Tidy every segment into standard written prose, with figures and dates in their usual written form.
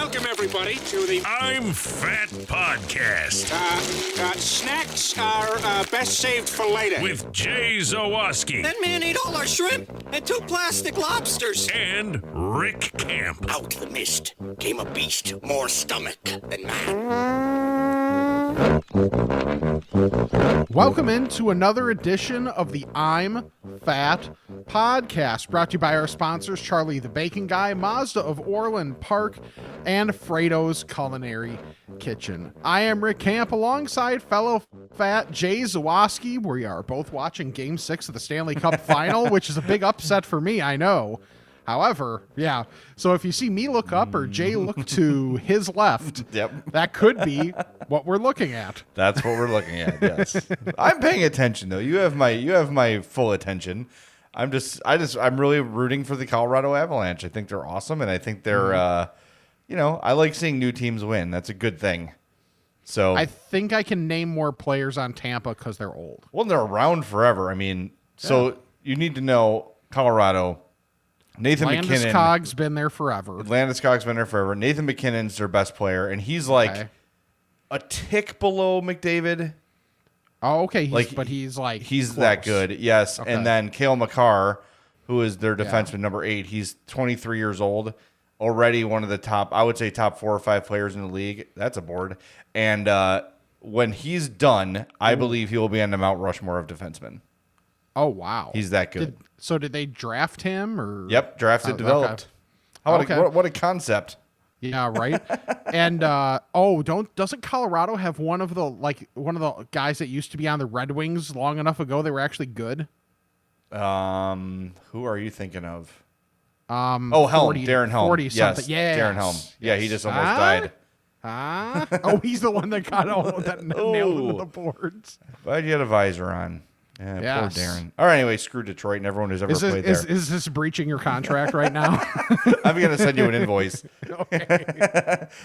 Welcome, everybody, to the I'm Fat podcast. Snacks are best saved for later. With Jay Zawoski. That man ate all our shrimp and 2 plastic lobsters. And Rick Camp. Out the mist came a beast more stomach than man. Welcome into another edition of the I'm Fat podcast, brought to you by our sponsors, Charlie the Bacon Guy, Mazda of Orland Park, and Frato's Culinary Kitchen. I am Rick Camp alongside fellow fat Jay Zawoski. We are both watching Game 6 of the Stanley Cup Final, which is a big upset for me, I know. However, yeah, so if you see me look up or Jay look to his left, that could be what we're looking at. That's what we're looking at, yes. I'm paying attention, though. You have my full attention. I'm really rooting for the Colorado Avalanche. I think they're awesome, and I think they're, I like seeing new teams win. That's a good thing. So I think I can name more players on Tampa because they're old. Well, they're around forever. I mean, so you need to know Colorado. Nathan McKinnon. Landeskog's been there forever. Nathan McKinnon's their best player, and he's like a tick below McDavid. Oh, okay. He's close. That good. Yes. Okay. And then Cale Makar, who is their defenseman number 8. He's 23 years old, already one of the top 4 or 5 players in the league. That's a board. And when he's done, I believe he will be on the Mount Rushmore of defensemen. Oh, wow. He's that good. Did they draft him? Or? Yep, drafted, developed. Okay. What a concept. Yeah, right. And doesn't Colorado have one of the guys that used to be on the Red Wings long enough ago they were actually good? Who are you thinking of? Helm, Darren Helm. 40 something. Yes, Darren Helm. Yeah, he just almost died. He's the one that got nailed into the boards. But you had a visor on. Yeah, poor Darren. All right, anyway, screw Detroit and everyone who's ever played there. Is this breaching your contract right now? I'm going to send you an invoice.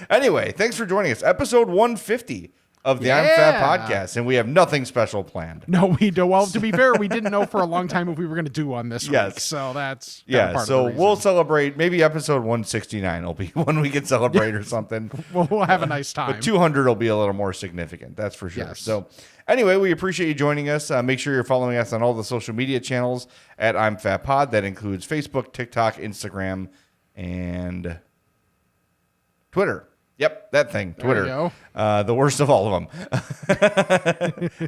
Anyway, thanks for joining us. Episode 150 of the I'm Fat podcast, and we have nothing special planned. No, we don't. Well, to be fair, we didn't know for a long time if we were going to do one this week, so that's part of the reason. We'll celebrate. Maybe episode 169 will be when we can celebrate or something. We'll have a nice time. But 200 will be a little more significant, that's for sure. Yes. So anyway, we appreciate you joining us. Make sure you're following us on all the social media channels at I'm Fat Pod. That includes Facebook, TikTok, Instagram, and Twitter. Yep, that thing, Twitter. The worst of all of them.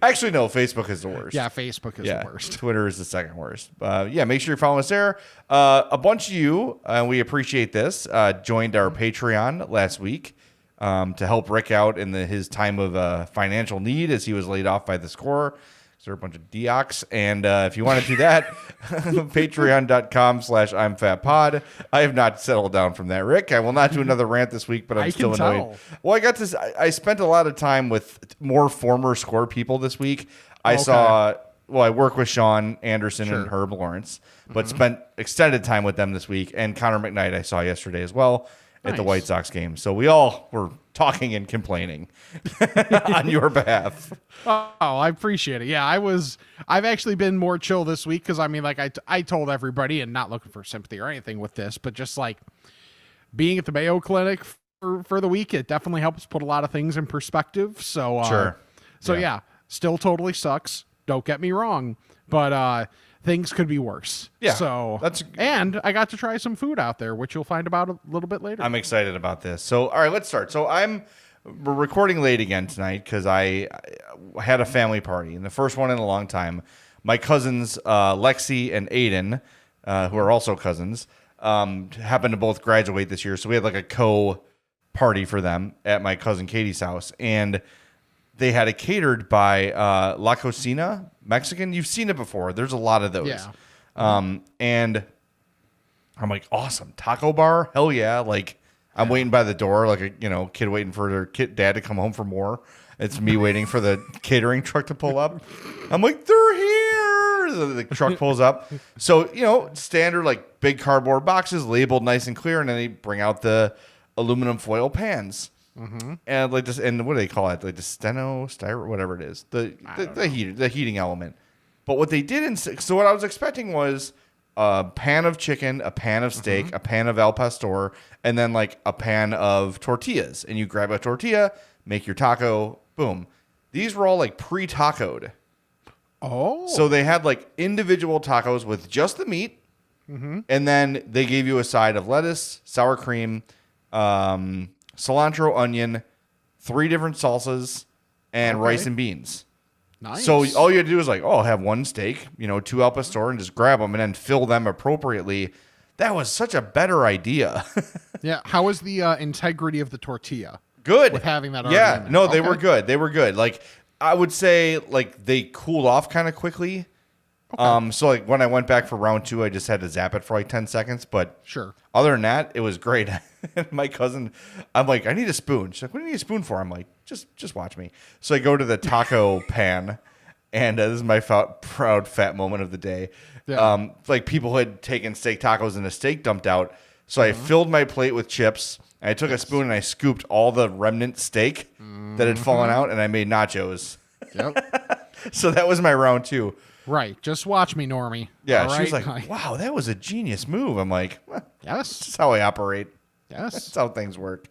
Actually, no, Facebook is the worst. Yeah, Facebook is the worst. Twitter is the second worst. Make sure you're following us there. A bunch of you, and we appreciate this, joined our Patreon last week to help Rick out in his time of financial need as he was laid off by the Score. They're a bunch of deox. And if you want to do that, patreon.com/I'mFatPod. I have not settled down from that, Rick. I will not do another rant this week, but I'm still annoyed. Well, I spent a lot of time with more former Score people this week. I work with Sean Anderson and Herb Lawrence, but spent extended time with them this week. And Connor McKnight I saw yesterday as well at the White Sox game. So we all were talking and complaining on your behalf. Oh, I appreciate it. Yeah, I've actually been more chill this week because I told everybody, and not looking for sympathy or anything with this, but just like being at the Mayo Clinic for the week, it definitely helps put a lot of things in perspective. So, still totally sucks. Don't get me wrong, but things could be worse. Yeah. So and I got to try some food out there, which you'll find about a little bit later. I'm excited about this. So, all right, let's start. So we're recording late again tonight because I had a family party, and the first one in a long time. My cousins, Lexi and Aiden, who are also cousins, happened to both graduate this year. So we had like a co-party for them at my cousin Katie's house, and they had it catered by La Cocina Mexican. You've seen it before. There's a lot of those. Yeah. And I'm like, awesome. Taco bar? Hell yeah. Like, I'm waiting by the door like a kid waiting for their dad to come home for more. It's me waiting for the catering truck to pull up. I'm like, they're here. The truck pulls up. So, standard like big cardboard boxes labeled nice and clear. And then they bring out the aluminum foil pans. Mm-hmm. And like this, and what do they call it? Like the styro, whatever it is, the heating element. But what they did, so what I was expecting was a pan of chicken, a pan of steak, a pan of al pastor, and then like a pan of tortillas. And you grab a tortilla, make your taco, boom. These were all like pre-tacoed. Oh. So they had like individual tacos with just the meat. And then they gave you a side of lettuce, sour cream, cilantro, onion, 3 different salsas, and rice and beans. Nice. So all you had to do is like, oh, have 1 steak, 2 al pastor, and just grab them and then fill them appropriately. That was such a better idea. Yeah. How was the integrity of the tortilla? Good. With having that. Yeah. Argument. No, they were good. They were good. Like I would say, like they cooled off kind of quickly. Okay. So like when I went back for round 2, I just had to zap it for like 10 seconds. But sure. Other than that, it was great. My cousin, I'm like, I need a spoon. She's like, what do you need a spoon for? I'm like, just watch me. So I go to the taco pan, and this is my proud fat moment of the day. Yeah. Like people had taken steak tacos and a steak dumped out. So I filled my plate with chips. And I took a spoon and I scooped all the remnant steak that had fallen out, and I made nachos. Yep. So that was my round 2. Right. Just watch me, Normie. Yeah. All She was right? like, wow, that was a genius move. I'm like, well, Yes. that's how I operate. Yes. That's how things work.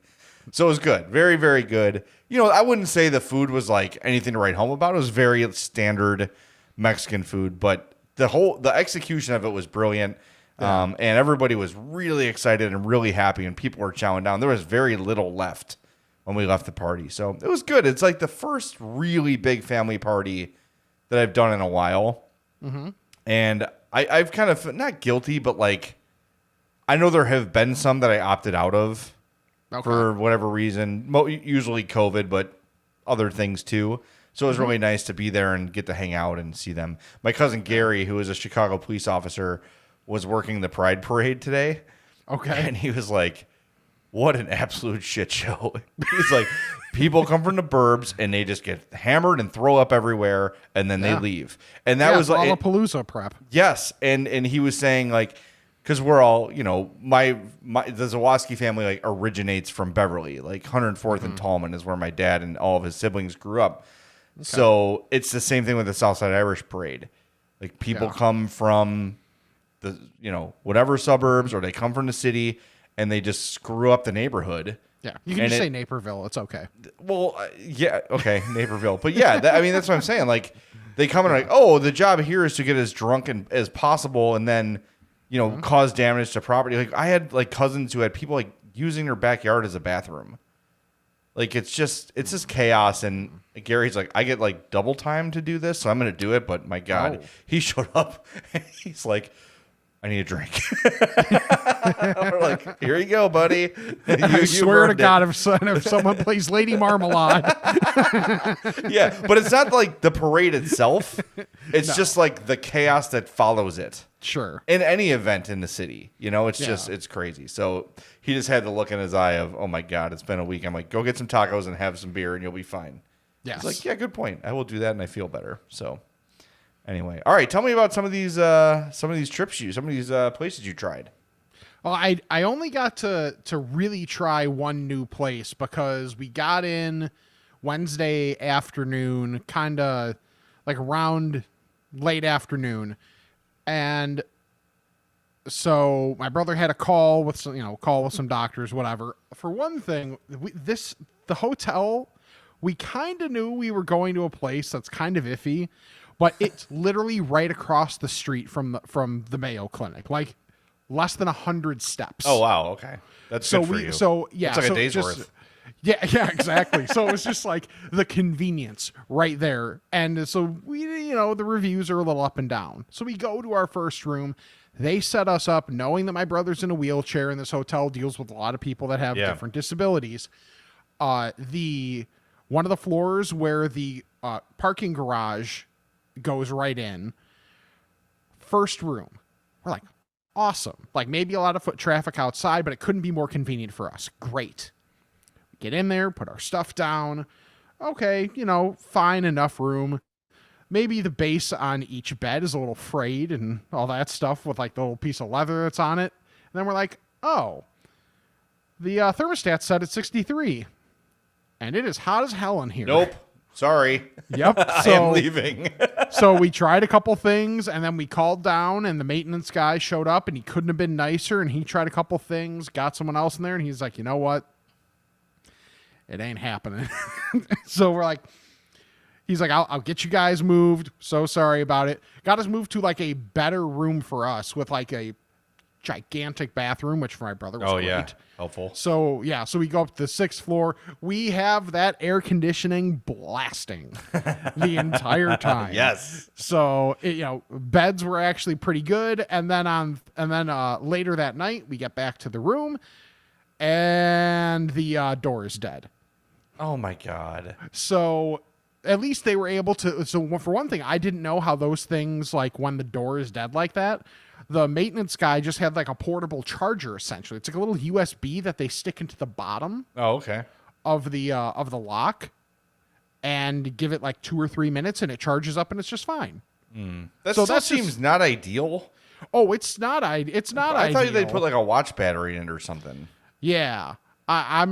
So it was good. Very, very good. I wouldn't say the food was like anything to write home about. It was very standard Mexican food, but the execution of it was brilliant. Yeah. And everybody was really excited and really happy, and people were chowing down. There was very little left when we left the party. So it was good. It's like the first really big family party that I've done in a while. Mm-hmm. And I've kind of, not guilty, but like, I know there have been some that I opted out of for whatever reason, usually COVID, but other things too. So it was really nice to be there and get to hang out and see them. My cousin Gary, who is a Chicago police officer, was working the Pride Parade today. Okay. And he was like, what an absolute shit show. He's like, people come from the burbs and they just get hammered and throw up everywhere, and then they leave. And that was like Lollapalooza prep. Yes. And he was saying like, because we're all, the Zawoski family like originates from Beverly, like 104th and Tallman is where my dad and all of his siblings grew up. Okay. So it's the same thing with the Southside Irish Parade. Like people come from the, whatever suburbs, or they come from the city and they just screw up the neighborhood. Yeah. You can just say Naperville. It's okay. Well, yeah. Okay. Naperville. But yeah, that's what I'm saying. Like they come and like, oh, the job here is to get as drunk as possible, and then, cause damage to property. Like I had like cousins who had people like using their backyard as a bathroom. Like it's just chaos. And Gary's like, I get like double time to do this, so I'm going to do it. But my God, he showed up and he's like, I need a drink. We're like, here you go, buddy. I swear to God, if someone plays Lady Marmalade. Yeah, but it's not like the parade itself. It's just like the chaos that follows it. Sure. In any event in the city, it's just, it's crazy. So he just had the look in his eye of, oh my God, it's been a week. I'm like, go get some tacos and have some beer and you'll be fine. Yes. He's like, yeah, good point. I will do that and I feel better. So anyway, all right, tell me about some of these trips some of these places you tried. Well, I only got to really try one new place because we got in Wednesday afternoon, kind of like around late afternoon. And so my brother had a call with some doctors, whatever. For one thing, the hotel, we kind of knew we were going to a place that's kind of iffy, but it's literally right across the street from the Mayo Clinic, like less than 100 steps. Oh wow, okay, that's good for you. So yeah, it's like a day's worth. Yeah, exactly. So it was just like the convenience right there. And so we, the reviews are a little up and down. So we go to our first room. They set us up knowing that my brother's in a wheelchair, and this hotel deals with a lot of people that have different disabilities. One of the floors where the parking garage goes right in, first room. We're like, awesome. Like maybe a lot of foot traffic outside, but it couldn't be more convenient for us. Great. Get in there, put our stuff down. Okay, fine, enough room. Maybe the base on each bed is a little frayed and all that stuff with like the little piece of leather that's on it. And then we're like, oh, the thermostat set at 63. And it is hot as hell in here. Nope. Sorry. Yep. I So am leaving. So we tried a couple things, and then we called down, and the maintenance guy showed up, and he couldn't have been nicer, and he tried a couple things, got someone else in there, and he's like, you know what? It ain't happening. So we're like, he's like, I'll get you guys moved. So sorry about it. Got us moved to like a better room for us with like a gigantic bathroom, which for my brother was great. Helpful. So so we go up to the 6th floor. We have that air conditioning blasting the entire time. Yes. So beds were actually pretty good, and then later that night we get back to the room, and the door is dead. Oh my God. So at least they were able to. So for one thing, I didn't know how those things, like when the door is dead like that. The maintenance guy just had like a portable charger, essentially. It's like a little USB that they stick into the bottom Oh, okay. of the lock, and give it like 2 or 3 minutes, and it charges up, and it's just fine. That So still that's seems just- not ideal. Oh, it's not. It's not. I thought ideal. they'd put like a watch battery in it or something. Yeah, I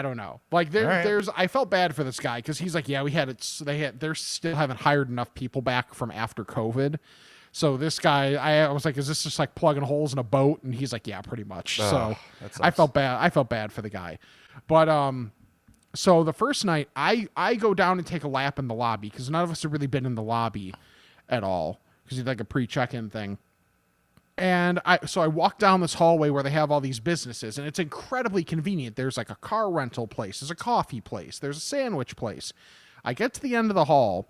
don't know. Like All right. there's. I felt bad for this guy because he's like, yeah, we had it. They still haven't hired enough people back from after COVID. So this guy, I was like, is this just like plugging holes in a boat? And he's like, yeah, pretty much. So that sucks. I felt bad. I felt bad for the guy. But so the first night, I go down and take a lap in the lobby because none of us have really been in the lobby at all because it's like a pre-check-in thing. And I walk down this hallway where they have all these businesses, and it's incredibly convenient. There's like a car rental place, there's a coffee place, there's a sandwich place. I get to the end of the hall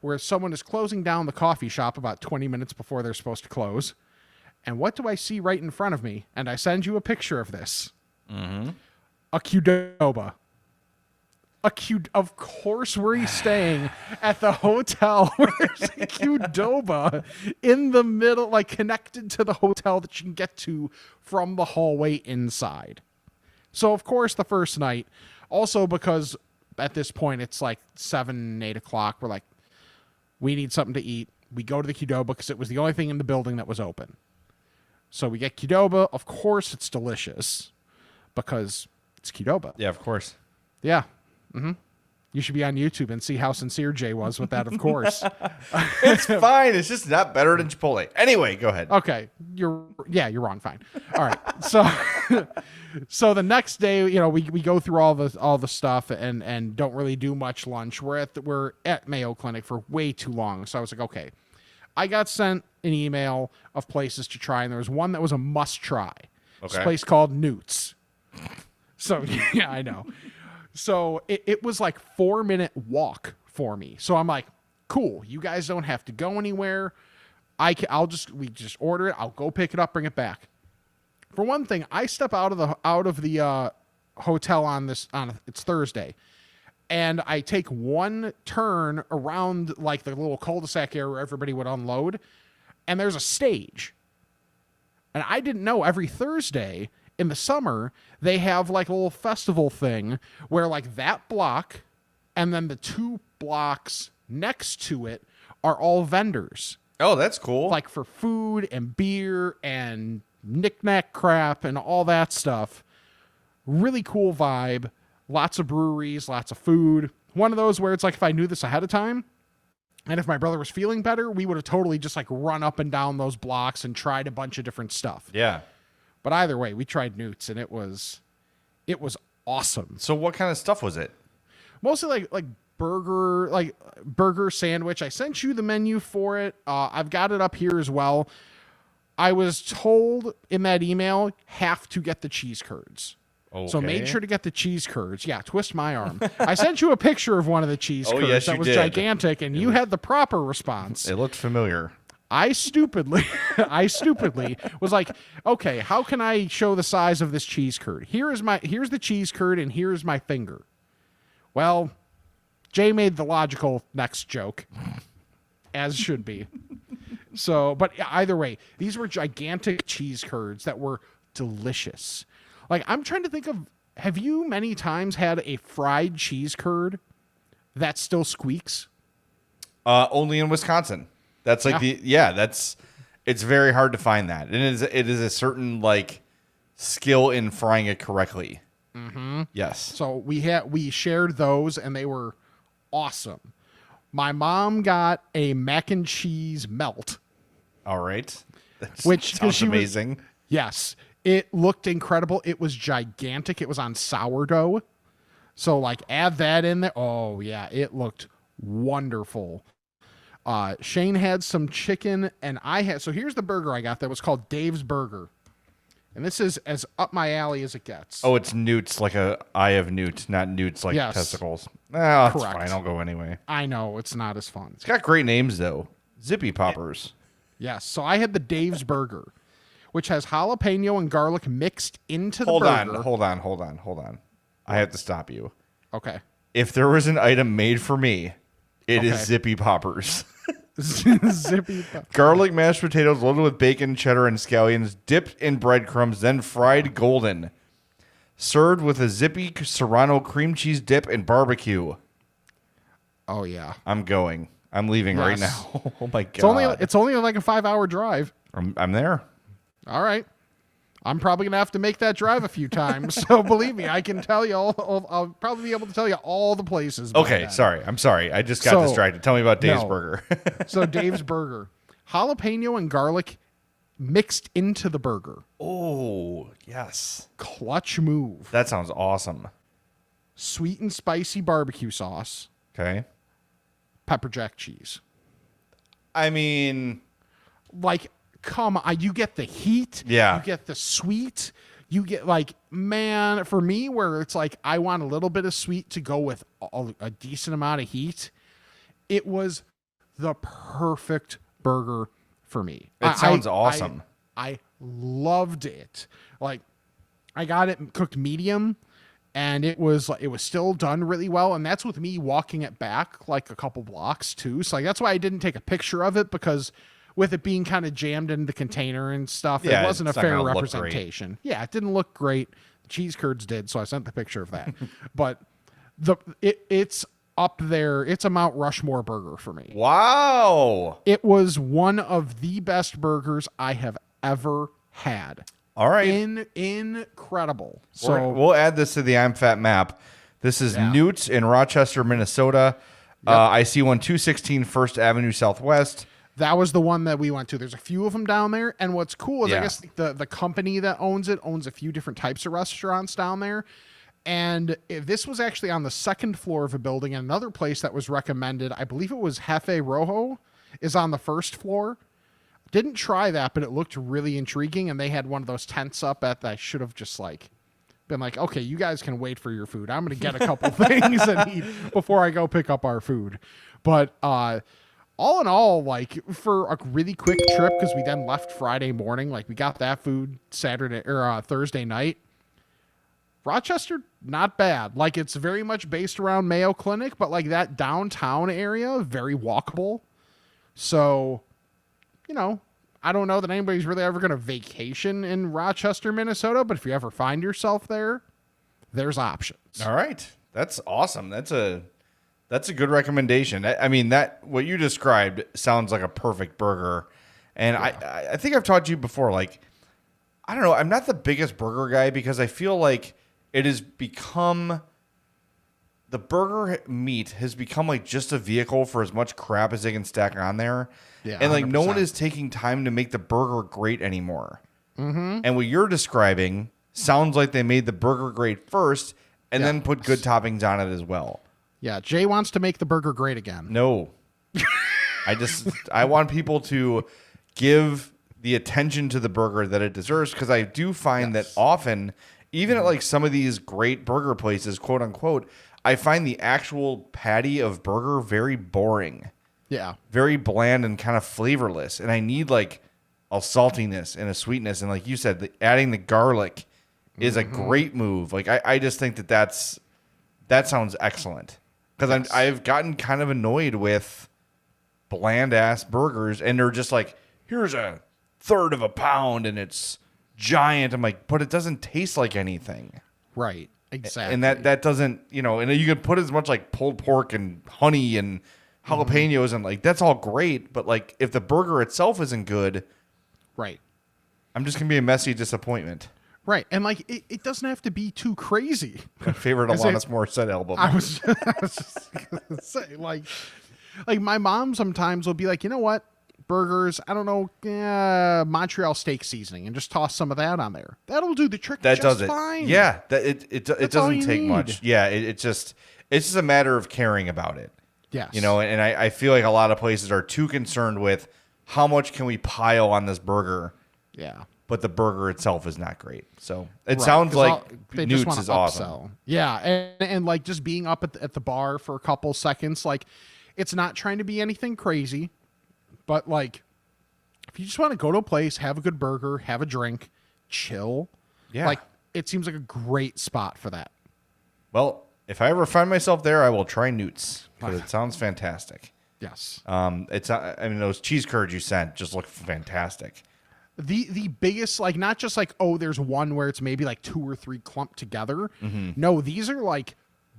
where someone is closing down the coffee shop about 20 minutes before they're supposed to close. And what do I see right in front of me? And I send you a picture of this. Mm-hmm. A Qdoba. Of course we're staying at the hotel where there's a Qdoba in the middle, like connected to the hotel that you can get to from the hallway inside. So of course the first night, also because at this point it's like 7, 8 o'clock, we're like, we need something to eat. We go to the Qdoba because it was the only thing in the building that was open. So we get Qdoba. Of course it's delicious because it's Qdoba. Yeah, of course. Yeah. Mm-hmm. You should be on YouTube and see how sincere Jay was with that, of course. It's fine. It's just not better than Chipotle. Anyway, go ahead. Okay. You're wrong. Fine. All right. So the next day, we go through all the stuff and don't really do much lunch. We're at Mayo Clinic for way too long. So I was like, okay. I got sent an email of places to try, and there was one that was a must try. It's a Okay. place called Newt's. So yeah, I know. So it was like 4-minute walk for me. So I'm like, cool. You guys don't have to go anywhere. We just order it. I'll go pick it up, bring it back. For one thing, I step out of the hotel it's Thursday, and I take one turn around like the little cul-de-sac area where everybody would unload, and there's a stage. And I didn't know every Thursday in the summer, they have like a little festival thing where like that block and then the 2 blocks next to it are all vendors. Oh, that's cool. Like for food and beer and knick-knack crap and all that stuff. Really cool vibe. Lots of breweries, lots of food. One of those where it's like if I knew this ahead of time and if my brother was feeling better, we would have totally just like run up and down those blocks and tried a bunch of different stuff. Yeah. But either way, we tried Newt's, and it was awesome. So what kind of stuff was it? Mostly like burger sandwich. I sent you the menu for it. I've got it up here as well. I was told in that email, have to get the cheese curds. Okay. So made sure to get the cheese curds. Yeah, twist my arm. I sent you a picture of one of the cheese curds yes, that you was did. gigantic, and you had the proper response. It looked familiar. I stupidly was like, okay, how can I show the size of this cheese curd? Here's the cheese curd, and here's my finger. Well, Jay made the logical next joke, as should be. So, but either way, these were gigantic cheese curds that were delicious. Like, I'm trying to think of, have you many times had a fried cheese curd that still squeaks? Only in Wisconsin. That's like it's very hard to find that. And it is a certain like skill in frying it correctly. Mm-hmm. Yes. So we shared those, and they were awesome. My mom got a mac and cheese melt. All right. That Which sounds amazing. Yes. It looked incredible. It was gigantic. It was on sourdough. So, like, add that in there. Oh, yeah. It looked wonderful. Shane had some chicken, and I had... So, here's the burger I got that was called Dave's Burger. And this is as up my alley as it gets. Oh, it's Newt's, like a eye of Newt, not Newt's like Yes. testicles. Oh, that's Correct. fine. I'll go anyway. I know. It's not as fun. It's got great names, though. Zippy Poppers. Yes. So, I had the Dave's Burger, which has jalapeno and garlic mixed into the Hold burger. on. I have to stop you. Okay. If there was an item made for me, it is Okay. Zippy Poppers. Zippy. Garlic mashed potatoes loaded with bacon, cheddar, and scallions, dipped in breadcrumbs, then fried golden. Served with a zippy Serrano cream cheese dip and barbecue. Oh, yeah. I'm going. I'm leaving right Yes. now. Oh, my God. It's only like a 5-hour drive. I'm there. All right. I'm probably going to have to make that drive a few times. So believe me, I can tell you I'll probably be able to tell you all the places. by Okay, then. sorry. I'm sorry. I just got So, distracted. Tell me about Dave's no. Burger. So Dave's Burger. Jalapeno and garlic mixed into the burger. Oh, yes. Clutch move. That sounds awesome. Sweet and spicy barbecue sauce. Okay. Pepper jack cheese. I mean, Like, come on. You get the heat. Yeah. You get the sweet. You get, like, man, for me, where it's like I want a little bit of sweet to go with a decent amount of heat, it was the perfect burger for me. It sounds awesome. I loved it. Like, I got it cooked medium, and it was still done really well. And that's with me walking it back like a couple blocks too. So like that's why I didn't take a picture of it, because with it being kind of jammed in the contair and stuff, Yeah, it wasn't a it's not fair gonna look representation. Yeah, it didn't look great. The cheese curds did, so I sent the picture of that. But it's up there. It's a Mount Rushmore burger for me. wow. It was one of the best burgers I have ever had. All right. Incredible. So We'll add this to the I'm Fat map. This is Yeah. Newt in Rochester, Minnesota. I see one 216 First Avenue Southwest. that was the one that we went to. There's a few of them down there. And what's cool is Yeah. I guess the company that owns it owns a few different types of restaurants down there. And this was actually on the second floor of a building. And another place that was recommended, I believe it was Jefe Rojo, is on the first floor. Didn't try that, but it looked really intriguing. And they had one of those tents up that I should have just like been like, okay, you guys can wait for your food. I'm going to get a couple things and eat before I go pick up our food. But all in all, like for a really quick trip, because we then left Friday morning, like we got that food Saturday or Thursday night. Rochester, not bad. Like it's very much based around Mayo Clinic, but like that downtown area, very walkable. So, you know, I don't know that anybody's really ever going to vacation in Rochester, Minnesota, but if you ever find yourself there, there's options. All right. That's awesome. That's a good recommendation. I mean, that what you described sounds like a perfect burger. And yeah. I think I've talked to you before, like, I don't know, I'm not the biggest burger guy because I feel like it has become, the burger meat has become like just a vehicle for as much crap as they can stack on there. Yeah, and like 100%. no one is taking time to make the burger great anymore. Mm-hmm. And what you're describing sounds like they made the burger great first and then put good toppings on it as well. Yeah, Jay wants to make the burger great again. No. I want people to give the attention to the burger that it deserves, because I do find that often, even at like some of these great burger places, quote unquote, I find the actual patty of burger very boring. Yeah. Very bland and kind of flavorless. And I need like a saltiness and a sweetness. And like you said, adding the garlic is a great move. Like I just think that sounds excellent. Because I've gotten kind of annoyed with bland ass burgers, and they're just like, here's a third of a pound and it's giant. I'm like, but it doesn't taste like anything. Right. Exactly. And that doesn't, you know, and you can put as much like pulled pork and honey and jalapenos and like, that's all great. But like, if the burger itself isn't good, right. I'm just going to be a messy disappointment. Right. And like it doesn't have to be too crazy. My favorite Alanis Morissette album. I was just gonna say, like my mom sometimes will be like, you know what? Burgers, I don't know, Montreal steak seasoning, and just toss some of that on there. That'll do the trick. That just does it. fine. Yeah, it doesn't take need. much. Yeah, it's just a matter of caring about it. Yes. You know, and I feel like a lot of places are too concerned with how much can we pile on this burger. Yeah. But the burger itself is not great. So it Right, sounds 'cause like they just Newt's wanna is awesome. upsell. Yeah, and like just being up at the bar for a couple seconds, like it's not trying to be anything crazy, but like if you just want to go to a place, have a good burger, have a drink, chill, Yeah. like it seems like a great spot for that. Well, if I ever find myself there, I will try Newt's because it sounds fantastic. Yes. It's I mean those cheese curds you sent just look fantastic. The biggest, like, not just like, oh, there's one where it's maybe like 2 or 3 clumped together. Mm-hmm. No, these are like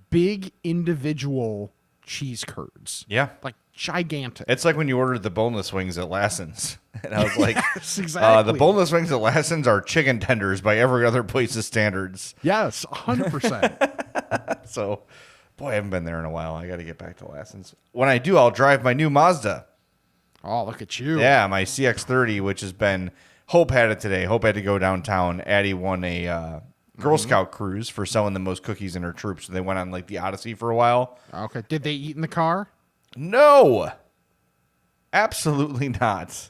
big individual cheese curds. Yeah. Like gigantic. It's like when you ordered the boneless wings at Lassen's. And I was like, Yes, exactly. The boneless wings at Lassen's are chicken tenders by every other place's standards. Yes, 100%. So, boy, I haven't been there in a while. I got to get back to Lassen's. When I do, I'll drive my new Mazda. Oh, look at you. Yeah, my CX-30, which has been... Hope had it today. Hope had to go downtown. Addie won a Girl Scout cruise for selling the most cookies in her troop. So they went on like the Odyssey for a while. Okay. Did they eat in the car? No, absolutely not.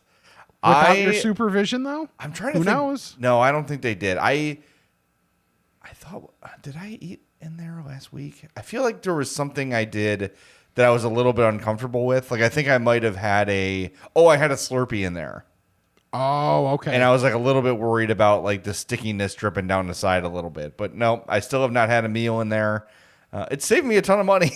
Without your supervision, though? I'm trying to Who think. knows? No, I don't think they did. I thought, did I eat in there last week? I feel like there was something I did that I was a little bit uncomfortable with. Like I think I might have had I had a Slurpee in there. Oh, okay. And I was like a little bit worried about like the stickiness dripping down the side a little bit. But no, I still have not had a meal in there. It saved me a ton of money,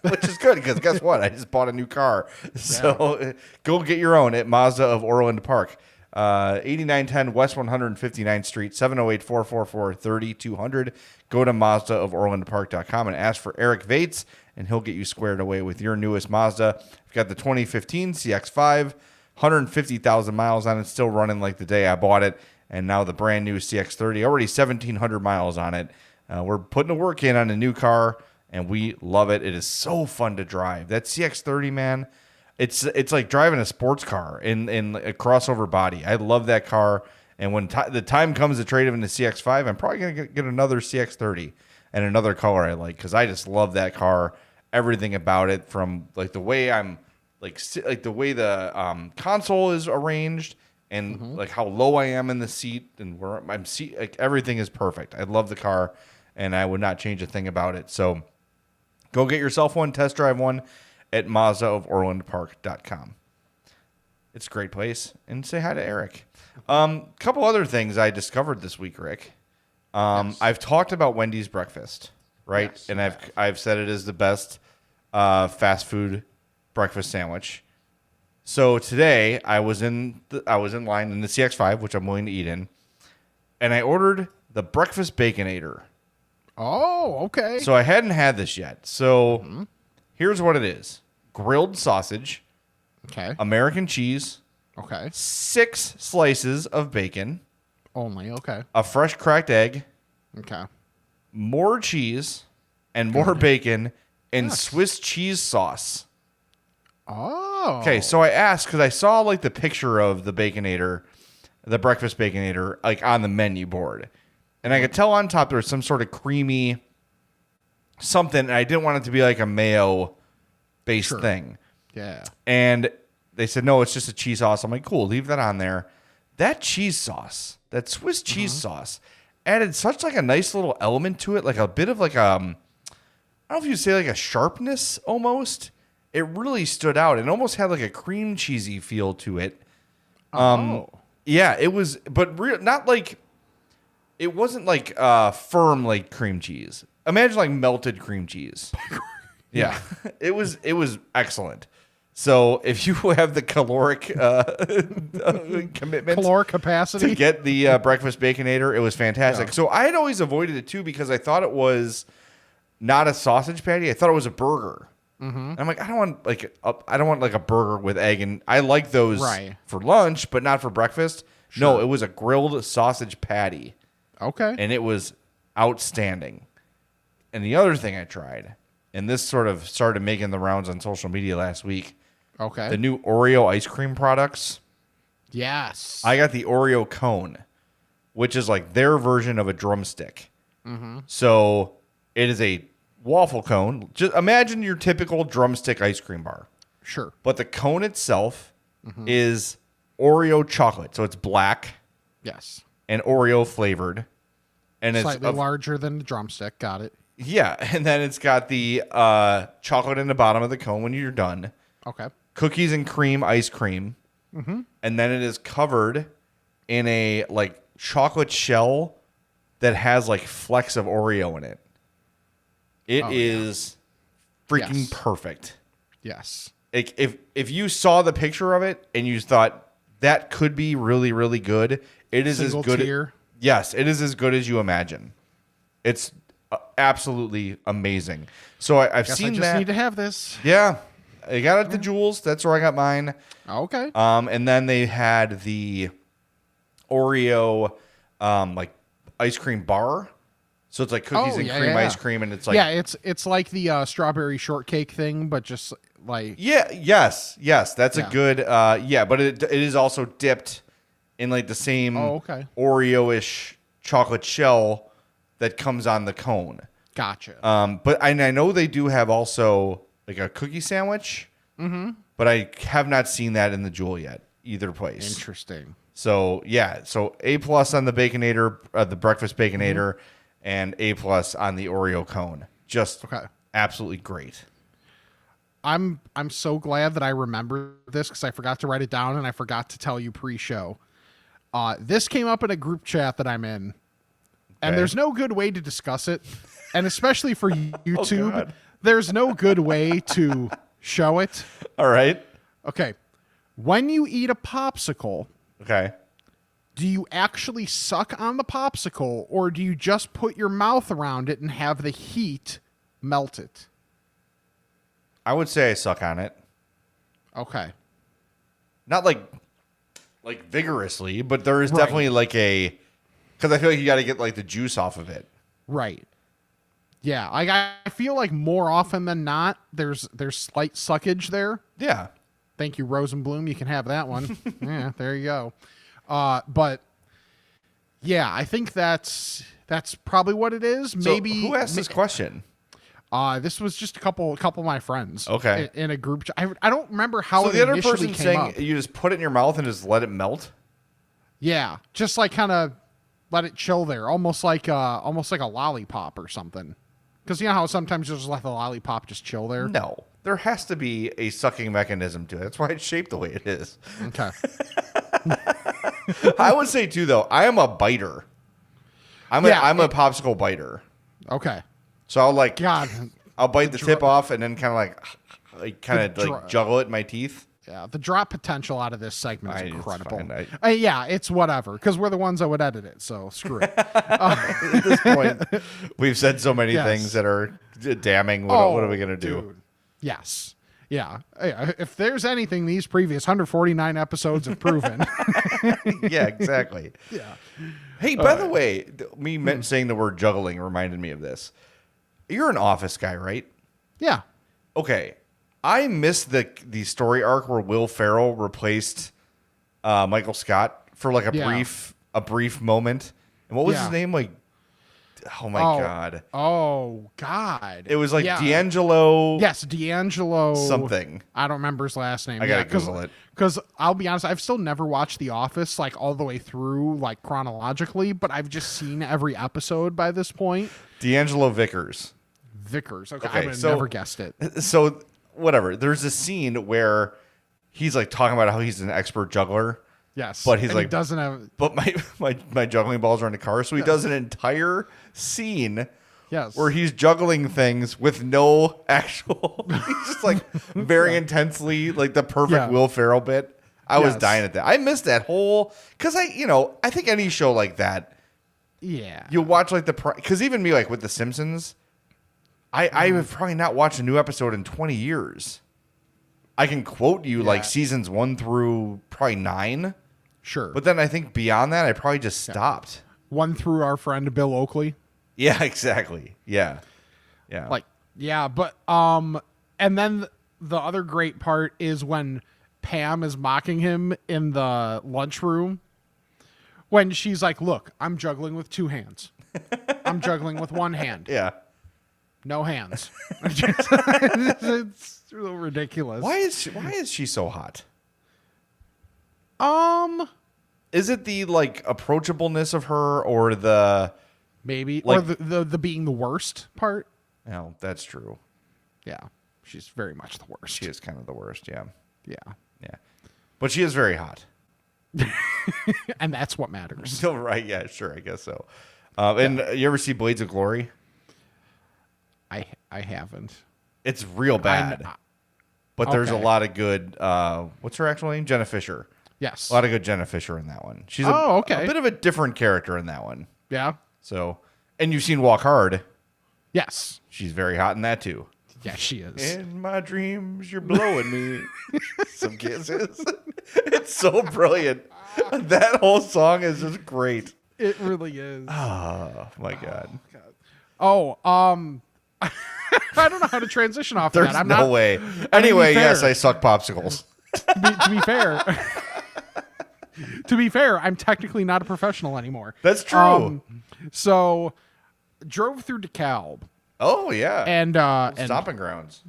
which is good because guess what? I just bought a new car. So go get your own at Mazda of Orland Park. 8910 West 159th Street, 708-444-3200. Go to MazdaofOrlandPark.com and ask for Eric Vates, and he'll get you squared away with your newest Mazda. We've got the 2015 CX-5, 150,000 miles on it, still running like the day I bought it, and now the brand new CX-30, already 1,700 miles on it. We're putting the work in on a new car, and we love it. It is so fun to drive. That CX-30, man, it's like driving a sports car in a crossover body. I love that car, and when the time comes to trade it in the CX-5, I'm probably going to get another CX-30 and another color I like because I just love that car, everything about it, from like the way I'm like the way the console is arranged and like how low I am in the seat and where I'm seat, like everything is perfect. I love the car, and I would not change a thing about it. So go get yourself one, test drive one at MazdaofOrlandPark.com. It's a great place. And say hi to Eric. Couple other things I discovered this week, Rick. Yes. I've talked about Wendy's breakfast, right? Yes, and I've said it is the best fast food breakfast sandwich. So today I was in line in the CX-5, which I'm willing to eat in, and I ordered the Breakfast Baconator. Oh, okay. So I hadn't had this yet. So here's what it is: grilled sausage, Okay. American cheese, Okay. 6 slices of bacon, Only. Okay. a fresh cracked egg, Okay. more cheese, and more bacon, and Swiss cheese sauce. Oh. Okay, so I asked because I saw like the picture of the Baconator, the Breakfast Baconator, like on the menu board, and I could tell on top there was some sort of creamy something, and I didn't want it to be like a mayo-based Sure. thing. Yeah. And they said, no, it's just a cheese sauce. I'm like, cool, leave that on there. That cheese sauce, that Swiss cheese sauce, added such like a nice little element to it, like a bit of like I don't know if you say like a sharpness almost. It really stood out. It almost had like a cream cheesy feel to it. Yeah, it was, but not like, it wasn't like firm like cream cheese. Imagine like melted cream cheese. Yeah, it was excellent. So if you have the caloric commitment, Caloric capacity. to get the Breakfast Baconator, it was fantastic. Yeah. So I had always avoided it too because I thought it was not a sausage patty. I thought it was a burger. And I'm like, I don't want like a burger with egg, and I like those Right. for lunch, but not for breakfast. No, it was a grilled sausage patty. Okay. And it was outstanding. And the other thing I tried, and this sort of started making the rounds on social media last week, Okay. the new Oreo ice cream products. Yes. I got the Oreo cone, which is like their version of a drumstick. So it is a waffle cone. Just imagine your typical drumstick ice cream bar. Sure. But the cone itself is Oreo chocolate. So it's black Yes. and Oreo flavored. And Slightly it's larger than the drumstick. Got it. yeah, and then it's got the chocolate in the bottom of the cone when you're done. Okay. Cookies and cream ice cream. And then it is covered in a like chocolate shell that has like flecks of Oreo in it. It is freaking Yes. perfect. Yes. Like if you saw the picture of it and you thought that could be really, really good, it is Single as good. tier. Yes, it is as good as you imagine. It's absolutely amazing. So I've Guess seen I just that. need to have this. Yeah, I got it at the Jewels. That's where I got mine. Okay. And then they had the Oreo like ice cream bar. So it's like cookies and cream ice cream, and it's like it's like the strawberry shortcake thing, but just like yes, that's a Yeah. good but it is also dipped in like the same Oreo-ish chocolate shell that comes on the cone. Gotcha. But I know they do have also like a cookie sandwich. But I have not seen that in the Jewel yet, either place. Interesting. So yeah, so A+ on the Baconator, the Breakfast Baconator, and A+ on the Oreo cone. Just absolutely great. I'm so glad that I remember this because I forgot to write it down and I forgot to tell you pre-show. This came up in a group chat that I'm in, and there's no good way to discuss it, and especially for YouTube, there's no good way to show it. All right. Okay. When you eat a popsicle, Okay. do you actually suck on the popsicle, or do you just put your mouth around it and have the heat melt it? I would say I suck on it. Okay. Not like vigorously, but there is definitely like a, because I feel like you got to get like the juice off of it. Right. Yeah, I feel like more often than not, there's slight suckage there. Yeah. Thank you, Rosenblum. You can have that one. Yeah, there you go. But yeah, I think that's probably what it is. So Maybe who asked this question? This was just a couple of my friends. Okay. In a group. I don't remember how So it the other initially person came saying up. you just put it in your mouth and just let it melt? Yeah, just like kind of let it chill there, almost like a lollipop or something. Because you know how sometimes you just let the lollipop just chill there. No. There has to be a sucking mechanism to it. That's why it's shaped the way it is. Okay. I would say too, though, I am a biter. I'm a popsicle biter. Okay. So I'll like God. I'll bite the tip off and then kind of like juggle it in my teeth. Yeah, the drop potential out of this segment is It's incredible. fine. Yeah, it's whatever, because we're the ones that would edit it, so screw it. At this point, we've said so many Yes. things that are damning. What are we going to do? Dude. Yes. Yeah. If there's anything these previous 149 episodes have proven. Yeah, exactly. Yeah. Hey, by the way, saying the word juggling reminded me of this. You're an Office guy, right? Yeah. Okay. I missed the story arc where Will Ferrell replaced Michael Scott for like a brief moment. And what was his name? Like, oh my God. Oh God. It was like D'Angelo. Yes, D'Angelo something. I don't remember his last name. I gotta Google it. Because I'll be honest, I've still never watched The Office like all the way through, like chronologically, but I've just seen every episode by this point. D'Angelo Vickers. Vickers. Okay, I would have never guessed it. So whatever. There's a scene where he's like talking about how he's an expert juggler. Yes, but he's and like he doesn't have. But my juggling balls are in the car, so he does an entire scene. Yes, where he's juggling things with no actual. He's just like very intensely like the perfect Will Ferrell bit. I was dying at that. I missed that whole because I think any show like that. Yeah, you watch like because even me like with The Simpsons. I have probably not watched a new episode in 20 years. I can quote you like seasons 1 through probably 9. Sure. But then I think beyond that, I probably just stopped. one through our friend Bill Oakley. Yeah, exactly. Yeah. Like, yeah, but and then the other great part is when Pam is mocking him in the lunchroom when she's like, "Look, I'm juggling with 2 hands. I'm juggling with 1 hand. Yeah. No hands." It's a little ridiculous. Why is she so hot? Is it the like approachableness of her or the maybe like, or the being the worst part? No, that's true. Yeah. She's very much the worst. She is kind of the worst, yeah. Yeah. Yeah. But she is very hot. And that's what matters. Still right, yeah, sure, I guess so. And you ever see Blades of Glory? I haven't. It's real bad. But there's a Okay. lot of good what's her actual name? Jenna Fisher. Yes. A lot of good Jenna Fisher in that one. She's okay. a bit of a different character in that one. Yeah. So, and you've seen Walk Hard. Yes. She's very hot in that too. Yeah, she is. In my dreams, you're blowing me some kisses. It's so brilliant. That whole song is just great. It really is. Oh my god. Oh, I don't know how to transition off of There's that. I'm no not, way. to Anyway, be fair. yes, I suck popsicles. To be fair, to be fair, I'm technically not a professional anymore. That's true. So, drove through DeKalb Oh yeah. and Stomping grounds.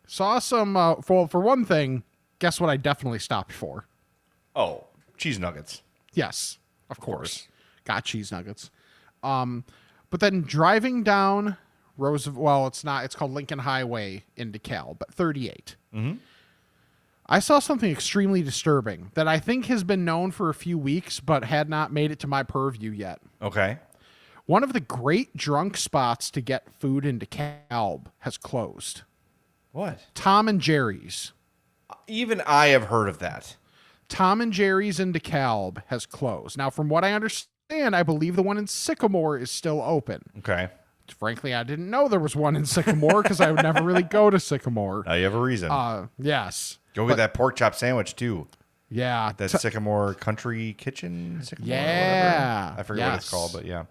saw some. For one thing, guess what? I definitely stopped for. Oh, cheese nuggets. Yes, of course. Got cheese nuggets. But then driving down it's not. It's called Lincoln Highway in DeKalb, but 38. Mm-hmm. I saw something extremely disturbing that I think has been known for a few weeks, but had not made it to my purview yet. Okay. One of the great drunk spots to get food in DeKalb has closed. What? Tom and Jerry's. Even I have heard of that. Tom and Jerry's in DeKalb has closed. Now, from what I understand, I believe the one in Sycamore is still open. Okay. Frankly, I didn't know there was one in Sycamore because I would never really go to Sycamore. Now you have a reason. Yes. Go get that pork chop sandwich too. Yeah. That Sycamore Country Kitchen. Sycamore, Yeah. whatever. I forget what it's called, but yeah.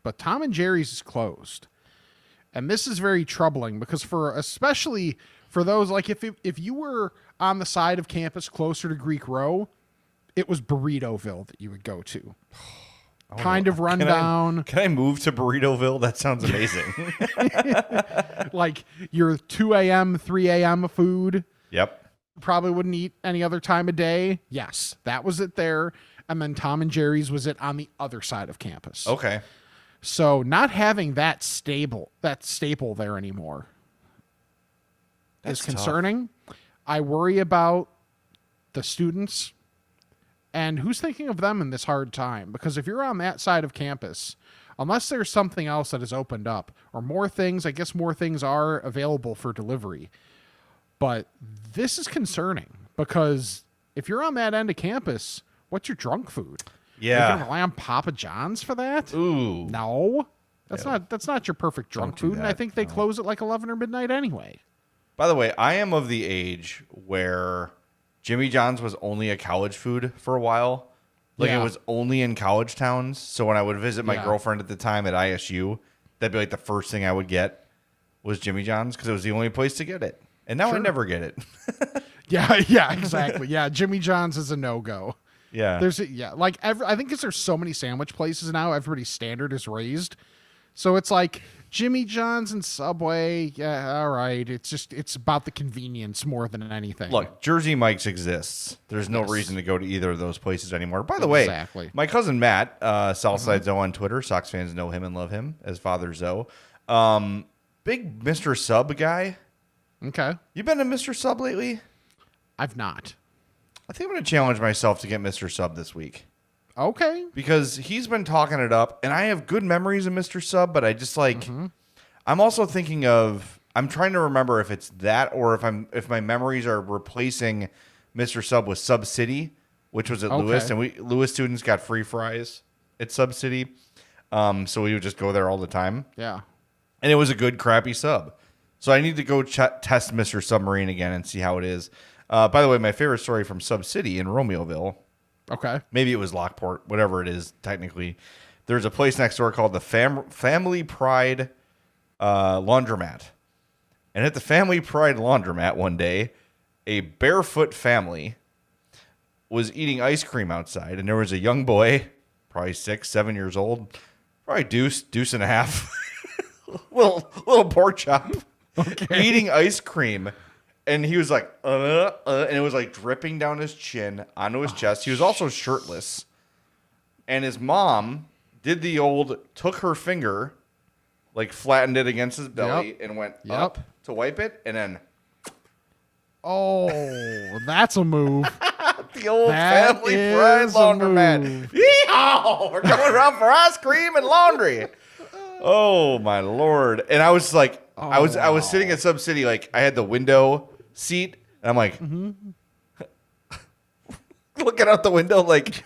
But Tom and Jerry's is closed. And this is very troubling because especially for those, like if you were on the side of campus closer to Greek Row, it was Burritoville that you would go to. Kind of rundown. Can I move to Burritoville? That sounds amazing. Like your 2 a.m., 3 a.m. food. Yep. Probably wouldn't eat any other time of day. Yes, that was it there. And then Tom and Jerry's was it on the other side of campus. Okay. So not having that staple there anymore is concerning. I worry about the students and who's thinking of them in this hard time. Because if you're on that side of campus, unless there's something else that has opened up or more things, I guess more things are available for delivery. But this is concerning because if you're on that end of campus, what's your drunk food? Yeah. You're gonna rely on Papa John's for that? Ooh. No. That's not your perfect drunk Don't do food, and I that, think they no. close at like 11 or midnight anyway. By the way, I am of the age where Jimmy John's was only a college food for a while. Like Yeah. it was only in college towns. So when I would visit my Yeah. girlfriend at the time at ISU, that'd be like the first thing I would get was Jimmy John's because it was the only place to get it. And now I never get it. Yeah, exactly. Yeah, Jimmy John's is a no-go. Yeah. I think because there's so many sandwich places now, everybody's standard is raised. So it's like Jimmy John's and Subway, yeah, all right. It's about the convenience more than anything. Look, Jersey Mike's exists. There's no reason to go to either of those places anymore. By the way, Exactly. my cousin Matt, Southside Zoe on Twitter, Sox fans know him and love him as Father Zoe. Big Mr. Sub guy. Okay. You been to Mr. Sub lately? I've not. I think I'm going to challenge myself to get Mr. Sub this week Okay. because he's been talking it up, and I have good memories of Mr. Sub, but I just like. I'm also thinking of. I'm trying to remember if it's that or if my memories are replacing Mr. Sub with Sub City, which was at Okay. Lewis, and Lewis students got free fries at Sub City, so we would just go there all the time, Yeah. and it was a good crappy sub. So I need to go test Mr. Submarine again and see how it is. By the way, my favorite story from Sub City in Romeoville Okay. Maybe it was Lockport, whatever it is technically. There's a place next door called the Family Pride Laundromat. And at the Family Pride Laundromat one day, a barefoot family was eating ice cream outside, and there was a young boy, probably 6, 7 years old, probably deuce and a half, little pork chop, eating ice cream. And he was like, and it was like dripping down his chin onto his chest. He was also shirtless. And his mom did took her finger, like flattened it against his belly and went up to wipe it. And then. Oh, that's a move. The old Family Pride Laundromat. Yeehaw! We're going around for ice cream and laundry. Oh, my Lord. And I was like, I was sitting at Sub City, like I had the window seat, and I'm like, looking out the window, like,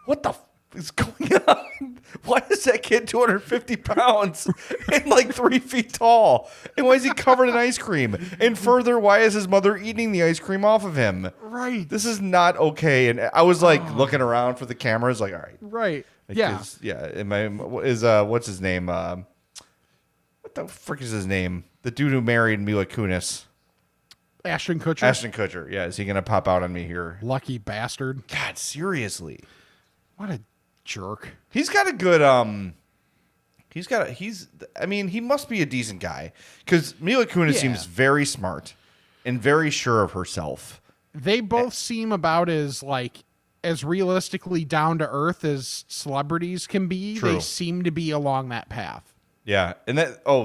what the is going on? Why is that kid 250 pounds and like 3 feet tall? And why is he covered in ice cream? And further, why is his mother eating the ice cream off of him? Right. This is not okay. And I was like looking around for the cameras, like, all right. Right. Like, Yeah. What's his name? What the frick is his name? The dude who married Mila Kunis. Ashton Kutcher. Ashton Kutcher. Yeah, is he gonna pop out on me here? Lucky bastard. God, seriously. What a jerk. He's got a good he must be a decent guy, because Mila Kunis seems very smart and very sure of herself. They both seem about as realistically down to earth as celebrities can be. True. They seem to be along that path. Yeah. And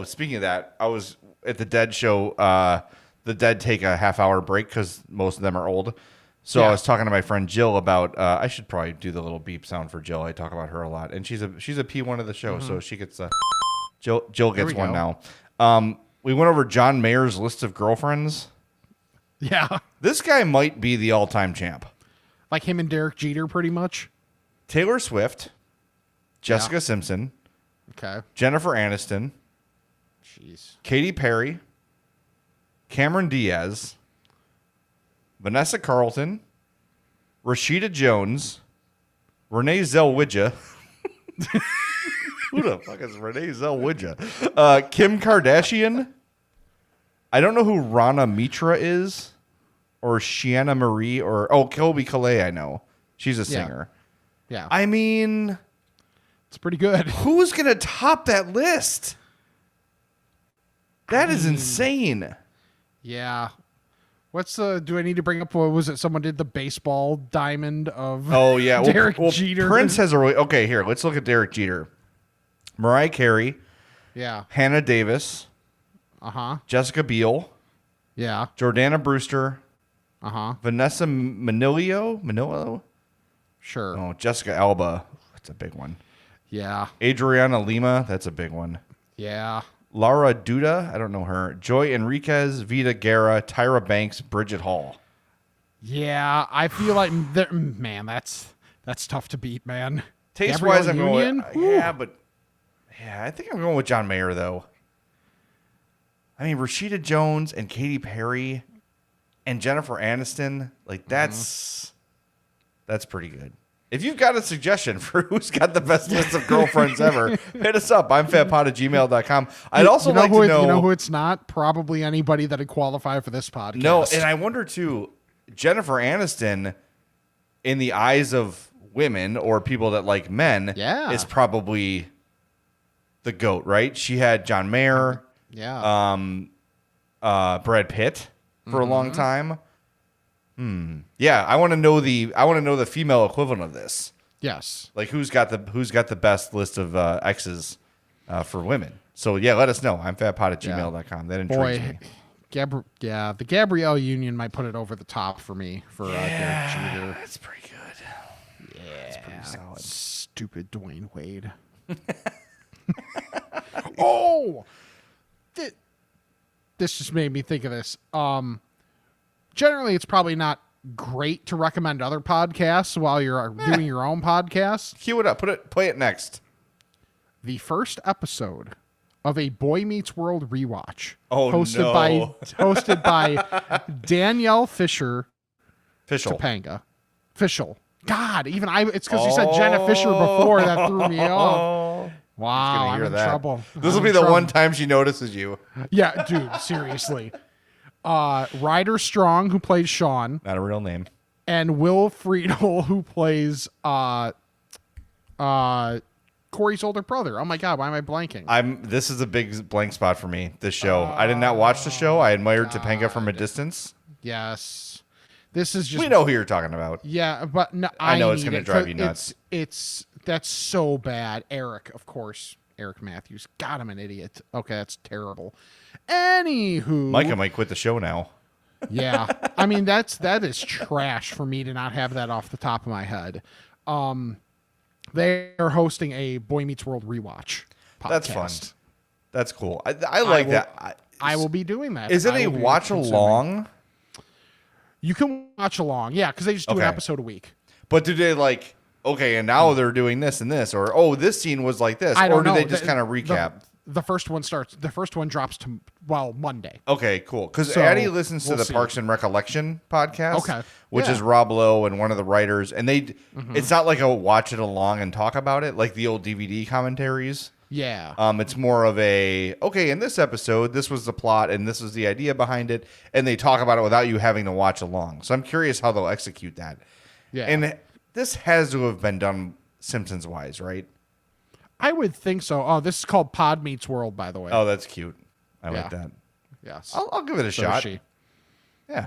speaking of that, I was at the Dead show. The Dead take a half-hour break because most of them are old. So I was talking to my friend Jill about. I should probably do the little beep sound for Jill. I talk about her a lot, and she's a P1 of the show, so she gets Jill gets one now. We went over John Mayer's list of girlfriends. Yeah, This guy might be the all-time champ. like him and Derek Jeter, pretty much. Taylor Swift, Jessica Simpson, Okay. Jennifer Aniston, Jeez. Katy Perry, Cameron Diaz, Vanessa Carlton, Rashida Jones, Renee Zellweger. Who the fuck is Renee Zellweger? Kim Kardashian. I don't know who Rana Mitra is, or Shiana Marie, or Kobe Calais. I know she's a singer. Yeah. I mean, It's pretty good. who's gonna top that list? That is insane. Yeah. Do I need to bring up, what was it? Someone did the baseball diamond of Oh, yeah. Derek Jeter. Prince has a really... Okay, here. Let's look at Derek Jeter. Mariah Carey. Yeah. Hannah Davis. Uh-huh. Jessica Biel. Yeah. Jordana Brewster. Uh-huh. Vanessa Manillo? Sure. Oh, Jessica Alba. That's a big one. Yeah. Adriana Lima. That's a big one. Yeah. Laura Duda. I don't know her. Joy Enriquez. Vita Guerra. Tyra Banks. Bridget Hall. Yeah. I feel like, man, that's tough to beat, man. Taste-wise, I'm Gabrielle going... Union? I think I'm going with John Mayer, though. I mean, Rashida Jones and Katy Perry and Jennifer Aniston, like, that's pretty good. If you've got a suggestion for who's got the best list of girlfriends ever, hit us up. I'm fatpod@gmail.com. I'd also like to know... You know who it's not? Probably anybody that would qualify for this podcast. No, and I wonder, too, Jennifer Aniston, in the eyes of women or people that like men, is probably the GOAT, right? She had John Mayer, Brad Pitt for a long time. Yeah, I want to know the female equivalent of this. Yes. Like who's got the best list of exes for women. So yeah, let us know. I'm fatpod@gmail.com. That intrigues me. The Gabrielle Union might put it over the top for me for Derek Jeter. That's pretty good. Yeah, it's pretty solid. Stupid Dwayne Wade. This just made me think of this. Generally, it's probably not great to recommend other podcasts while you're doing your own podcast. Cue it up. Play it next. The first episode of a Boy Meets World rewatch, hosted by Danielle Fisher Fischel. Topanga. Fischel. God, even it's because you said Jenna Fisher before that threw me off. Oh, Wow, I'm in trouble. This will be the one time she notices you. Yeah, dude, seriously. Ryder Strong, who plays Sean, Not a real name. and Will Friedle, who plays Corey's older brother. Oh my God, why am I blanking? This is a big blank spot for me. This show. I did not watch the show. I admired Topanga from a distance. Yes, this is just. We know who you're talking about. Yeah, but no, I know it's need gonna it, drive you 'cause nuts. It's that's so bad. Eric, of course. Eric Matthews. God, I'm an idiot. Okay, that's terrible. Anywho, Micah might quit the show now. yeah, I mean that is trash for me to not have that off the top of my head. They are hosting a Boy Meets World rewatch podcast. That's fun. That's cool. I like that. I will be doing that. Is it I a will be watch consuming. along? You can watch along, yeah, because they just do Okay. an episode a week. But do they like? Okay, and now they're doing this and this, or oh, this scene was like this, I or don't do know. they just kind of recap? The first one starts. The first one drops to Monday. Okay, cool. Because So, Addie listens to we'll the see. Parks and Recollection podcast, Okay. which Yeah. is Rob Lowe and one of the writers, and it's not like a watch it along and talk about it like the old DVD commentaries. Yeah. It's more of a okay. In this episode, this was the plot and this was the idea behind it, and they talk about it without you having to watch along. So I'm curious how they'll execute that. Yeah. And this has to have been done Simpsons wise, right? I would think so. Oh, this is called Pod Meets World, by the way. Oh, that's cute. I Yeah. like that. yes. I'll give it a So shot. she. Yeah,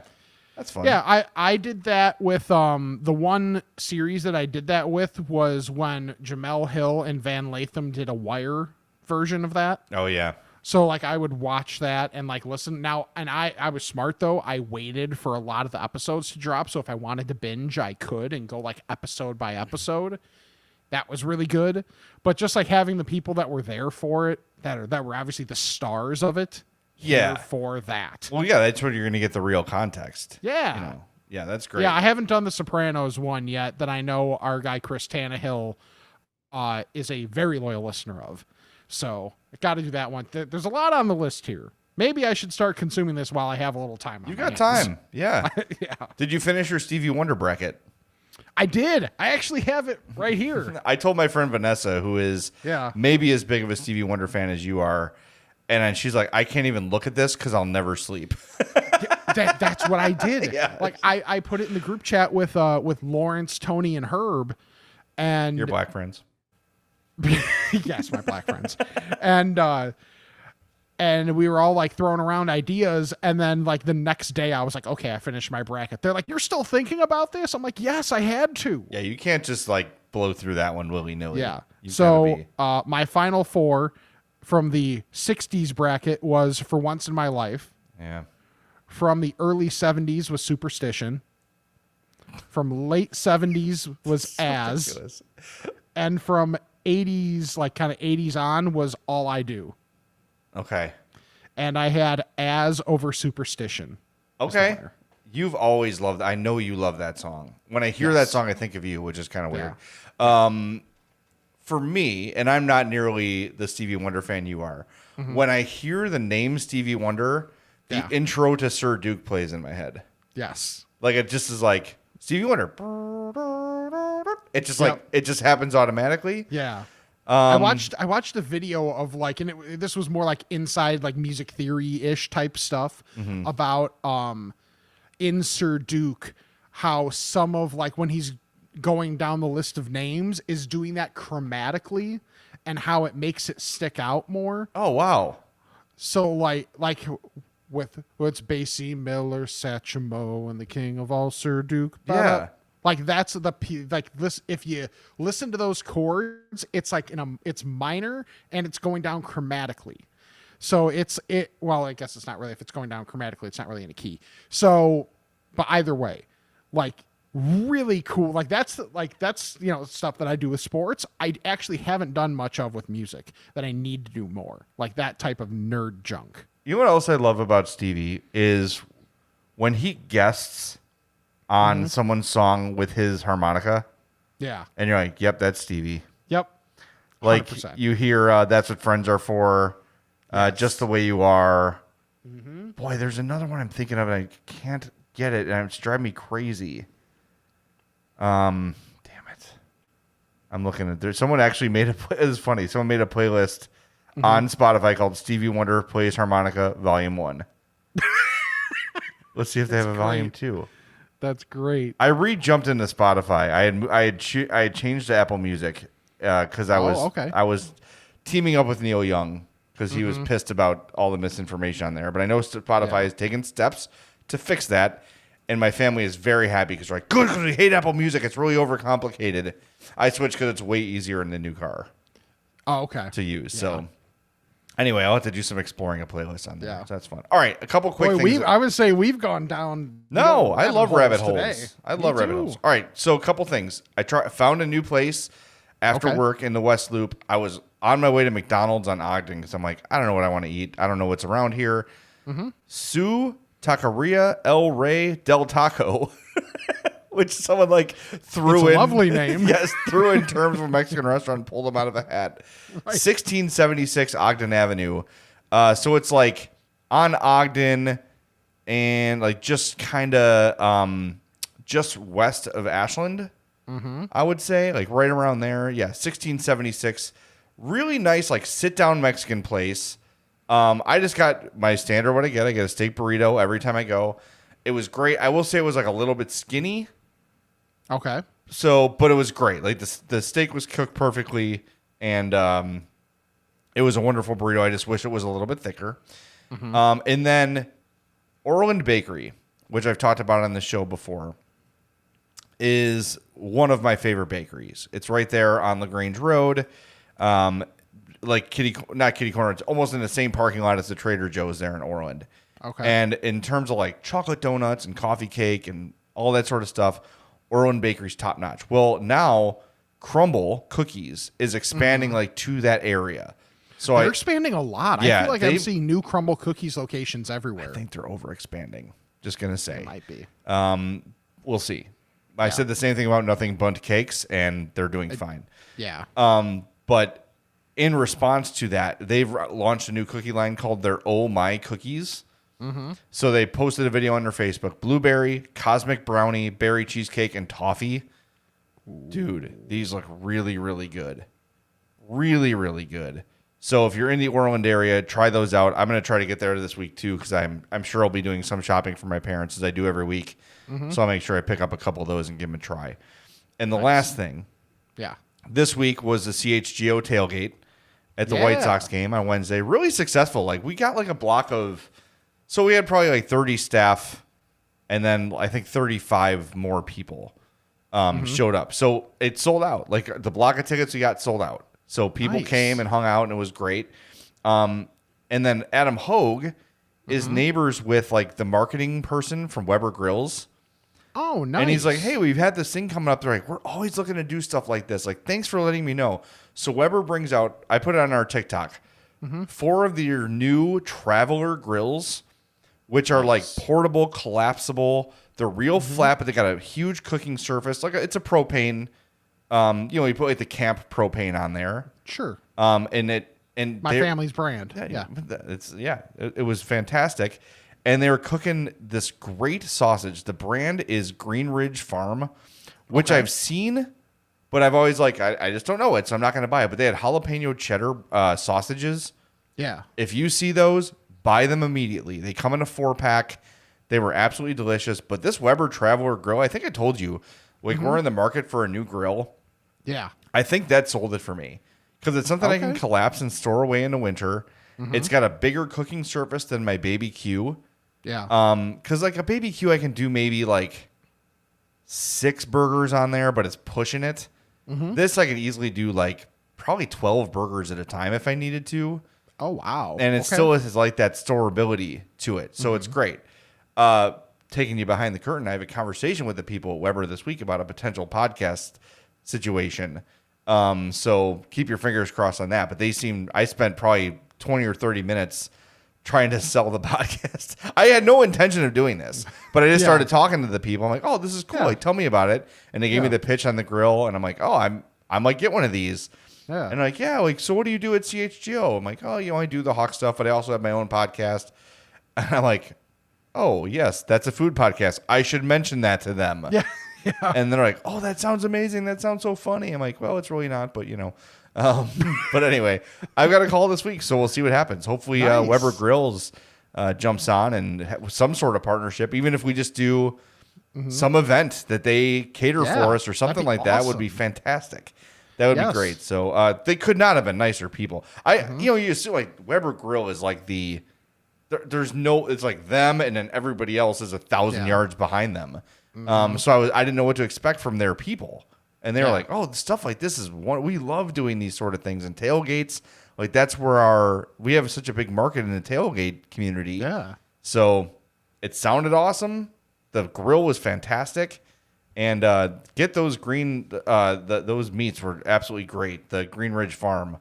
that's fun. Yeah, I did that with the one series that I did that with was when Jamel Hill and Van Latham did a Wire version of that. Oh yeah. So like I would watch that and like listen now, and I was smart though. I waited for a lot of the episodes to drop, so if I wanted to binge, I could and go like episode by episode. That was really good. But just like having the people that were there for it, that were obviously the stars of it, Yeah. here for that. Well, yeah, that's where you're going to get the real context. Yeah. You know? Yeah, that's great. Yeah, I haven't done the Sopranos one yet that I know our guy Chris Tannehill is a very loyal listener of. So I got to do that one. There's a lot on the list here. Maybe I should start consuming this while I have a little time on You my got hands. time. Yeah. Yeah. Did you finish your Stevie Wonder bracket? I did. I actually have it right here. I told my friend Vanessa, who is Yeah. maybe as big of a Stevie Wonder fan as you are, and then she's like, I can't even look at this because I'll never sleep. That's what I did. Yeah. Like I put it in the group chat with Lawrence, Tony, and Herb, and Your black friends. yes, my black friends, and we were all like throwing around ideas, and then like the next day I was like, okay, I finished my bracket. They're like, you're still thinking about this? I'm like, yes, I had to. Yeah, you can't just like blow through that one willy nilly. Yeah. So my final four from the 60s bracket was For Once in My Life. Yeah. From the early 70s was Superstition. From late 70s was As. Ridiculous. And from 80s, like kind of 80s on, was All I Do. Okay. And I had As over Superstition. Okay. winner. You've always loved. I know you love that song. When I hear that song, I think of you, which is kind of weird. For me, and I'm not nearly the Stevie Wonder fan you are. When I hear the name Stevie Wonder, the Yeah. intro to Sir Duke plays in my head. Yes. Like it just is like Stevie Wonder. It just like Yep. it just happens automatically. Yeah. I watched the video of like, and this was more like inside like music theory ish type stuff about in Sir Duke, how some of like when he's going down the list of names is doing that chromatically and how it makes it stick out more. Oh wow. So like with what's Basie, Miller, Satchmo, and the King of All Sir Duke. Yeah. Like that's like this. If you listen to those chords, it's like it's minor and it's going down chromatically. So well, I guess it's not really, if it's going down chromatically, it's not really in a key. So, but either way, like really cool. Like that's stuff that I do with sports. I actually haven't done much of with music that I need to do more. Like that type of nerd junk. You know what else I love about Stevie is when he guests on someone's song with his harmonica, Yeah. and you're like, "Yep, that's Stevie." Yep. Like 100%. you hear, "That's what friends are for," "Just the Way You Are." Boy, there's another one I'm thinking of, and I can't get it, and it's driving me crazy. Damn it. I'm looking at there. Someone actually made it's funny. Someone made a playlist on Spotify called Stevie Wonder Plays Harmonica Volume 1. Let's see if they have a Volume 2. That's great. I re-jumped into Spotify. I had changed to Apple Music because I was teaming up with Neil Young because he was pissed about all the misinformation on there. But I know Spotify has taken steps to fix that, and my family is very happy because they're like, good, because we hate Apple Music. It's really overcomplicated. I switched because it's way easier in the new car to use. Yeah. So anyway, I'll have to do some exploring a playlist on there. Yeah. So that's fun. All right, a couple quick things. I would say we've gone down. No, I love rabbit holes. Today. I love rabbit holes. All right, so a couple things. I found a new place after work in the West Loop. I was on my way to McDonald's on Ogden because I'm like, I don't know what I want to eat. I don't know what's around here. Su Taqueria El Rey del Taco, which someone like threw in. Lovely name. Yes, threw in terms of a Mexican restaurant and pulled them out of a hat. Right. 1676 Ogden Avenue. So it's like on Ogden and like just kind of just west of Ashland, I would say, like right around there. Yeah, 1676. Really nice, like sit down Mexican place. I just got my standard what I get. I get a steak burrito every time I go. It was great. I will say it was like a little bit skinny. Okay. So, but it was great. Like the steak was cooked perfectly, and it was a wonderful burrito. I just wish it was a little bit thicker. And then Orland Bakery, which I've talked about on the show before, is one of my favorite bakeries. It's right there on LaGrange Road. Like not kitty corner. It's almost in the same parking lot as the Trader Joe's there in Orland. Okay. And in terms of like chocolate donuts and coffee cake and all that sort of stuff, Orland Bakery's top notch. Well, now Crumble Cookies is expanding like to that area. So they're expanding a lot. Yeah, I feel like I'm seeing new Crumble Cookies locations everywhere. I think they're over expanding. Just gonna say. It might be. We'll see. I said the same thing about Nothing Bundt Cakes, and they're doing fine. Yeah. But in response to that, they've launched a new cookie line called their Oh My Cookies. So they posted a video on their Facebook. Blueberry, cosmic brownie, berry cheesecake, and toffee. Dude, these look really, really good. Really, really good. So if you're in the Orland area, try those out. I'm going to try to get there this week too because I'm sure I'll be doing some shopping for my parents as I do every week. So I'll make sure I pick up a couple of those and give them a try. And the last thing. Yeah. This week was the CHGO Tailgate at the White Sox game on Wednesday. Really successful. Like we got like a block of, so we had probably like 30 staff and then I think 35 more people showed up. So it sold out. Like the block of tickets we got sold out. So people came and hung out and it was great. And then Adam Hogue is neighbors with like the marketing person from Weber Grills. Oh, nice. And he's like, hey, we've had this thing coming up. They're like, we're always looking to do stuff like this. Like, thanks for letting me know. So Weber brings out, I put it on our TikTok, 4 of their new Traveler grills, which are like portable, collapsible. They're real flat, but they got a huge cooking surface. Like it's a propane, you put like the camp propane on there. Sure. And my family's brand. It was fantastic. And they were cooking this great sausage. The brand is Green Ridge Farm, which I've seen, but I've always like, I just don't know it, so I'm not going to buy it. But they had jalapeno cheddar sausages. Yeah. If you see those, buy them immediately. They come in a 4-pack. They were absolutely delicious. But this Weber Traveler grill, I think I told you, like we're in the market for a new grill. Yeah. I think that sold it for me because it's something I can collapse and store away in the winter. It's got a bigger cooking surface than my Baby Q. Yeah. Because like a Baby Q, I can do maybe like 6 burgers on there, but it's pushing it. This I could easily do like probably 12 burgers at a time if I needed to. Oh, wow. And it still has like that storability to it. So it's great. Taking you behind the curtain, I have a conversation with the people at Weber this week about a potential podcast situation. So keep your fingers crossed on that. But I spent probably 20 or 30 minutes trying to sell the podcast. I had no intention of doing this, but I just started talking to the people. I'm like, oh, this is cool. Like, tell me about it. And they gave me the pitch on the grill. And I'm like, oh, I might get one of these. Yeah. And like, yeah, like, so what do you do at CHGO? I'm like, oh, I do the Hawk stuff, but I also have my own podcast. And I'm like, oh, yes, that's a food podcast. I should mention that to them. Yeah. And they're like, "Oh, that sounds amazing. That sounds so funny." I'm like, "Well, it's really not, but But anyway, I've got a call this week, so we'll see what happens. Hopefully, Nice. Weber Grills jumps on and some sort of partnership, even if we just do some event that they cater Yeah, for us or something that'd be like that would be awesome. fantastic. That would Yes. be great. So they could not have been nicer people. You assume like Weber Grill is like there's no, it's like them and then everybody else is 1,000 Yeah. yards behind them. So I didn't know what to expect from their people. And they were Yeah. like, "Oh, stuff like this is one we love doing these sort of things and tailgates. Like that's where we have such a big market in the tailgate community." Yeah. So it sounded awesome. The grill was fantastic, and get those those meats were absolutely great. The Green Ridge Farm,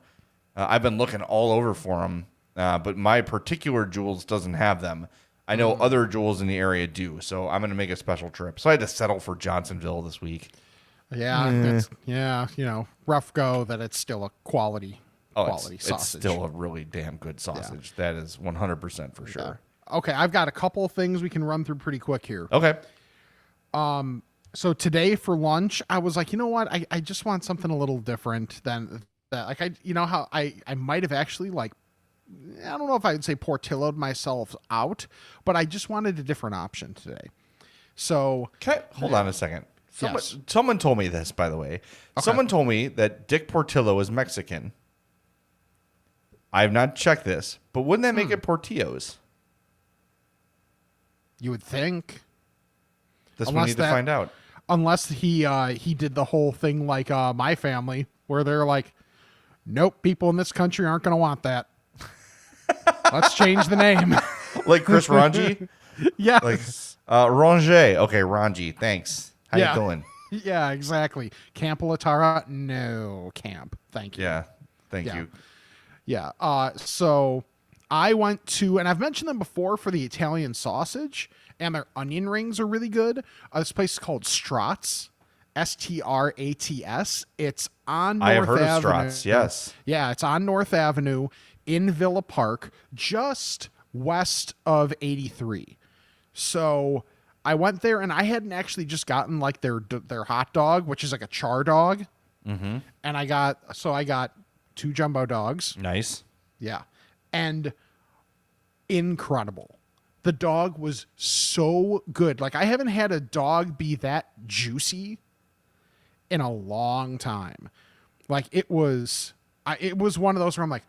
I've been looking all over for them, but my particular Jules doesn't have them. I know other Jules in the area do, so I'm going to make a special trip. So I had to settle for Johnsonville this week. Yeah. Rough go that it's still a quality It's sausage. still a really damn good sausage. Yeah. That is 100% for sure. Okay, I've got a couple of things we can run through pretty quick here. Okay. So today for lunch, I was like, you know what? I just want something a little different than that. Like how I might have actually I don't know if I'd say Portillo'd myself out, but I just wanted a different option today. So Hold on a second. Yes. Someone told me this, by the way. Okay. Someone told me that Dick Portillo is Mexican. I have not checked this, but wouldn't that make it Portillo's? you would think, This we Unless need to that- find out. unless he did the whole thing like my family, where they're like, nope, people in this country aren't going to want that. Let's change the name. Like Chris Ranji? Yes. Like Range. Okay, Ranji. Thanks. How Yeah. you doing? Yeah, exactly. Camp Latara? No, Camp. Thank you. Yeah. Thank Yeah. you. Yeah. So I went to, and I've mentioned them before for the Italian sausage, and their onion rings are really good. This place is called Strats, Strats. It's on North I have heard of Avenue. Strats, yes. Yeah, it's on North Avenue in Villa Park, just west of 83. So I went there, and I hadn't actually just gotten like their hot dog, which is like a char dog. Mm-hmm. And I got 2 jumbo dogs. Nice. Yeah. And incredible. The dog was so good. Like I haven't had a dog be that juicy in a long time. Like it was one of those where I'm like,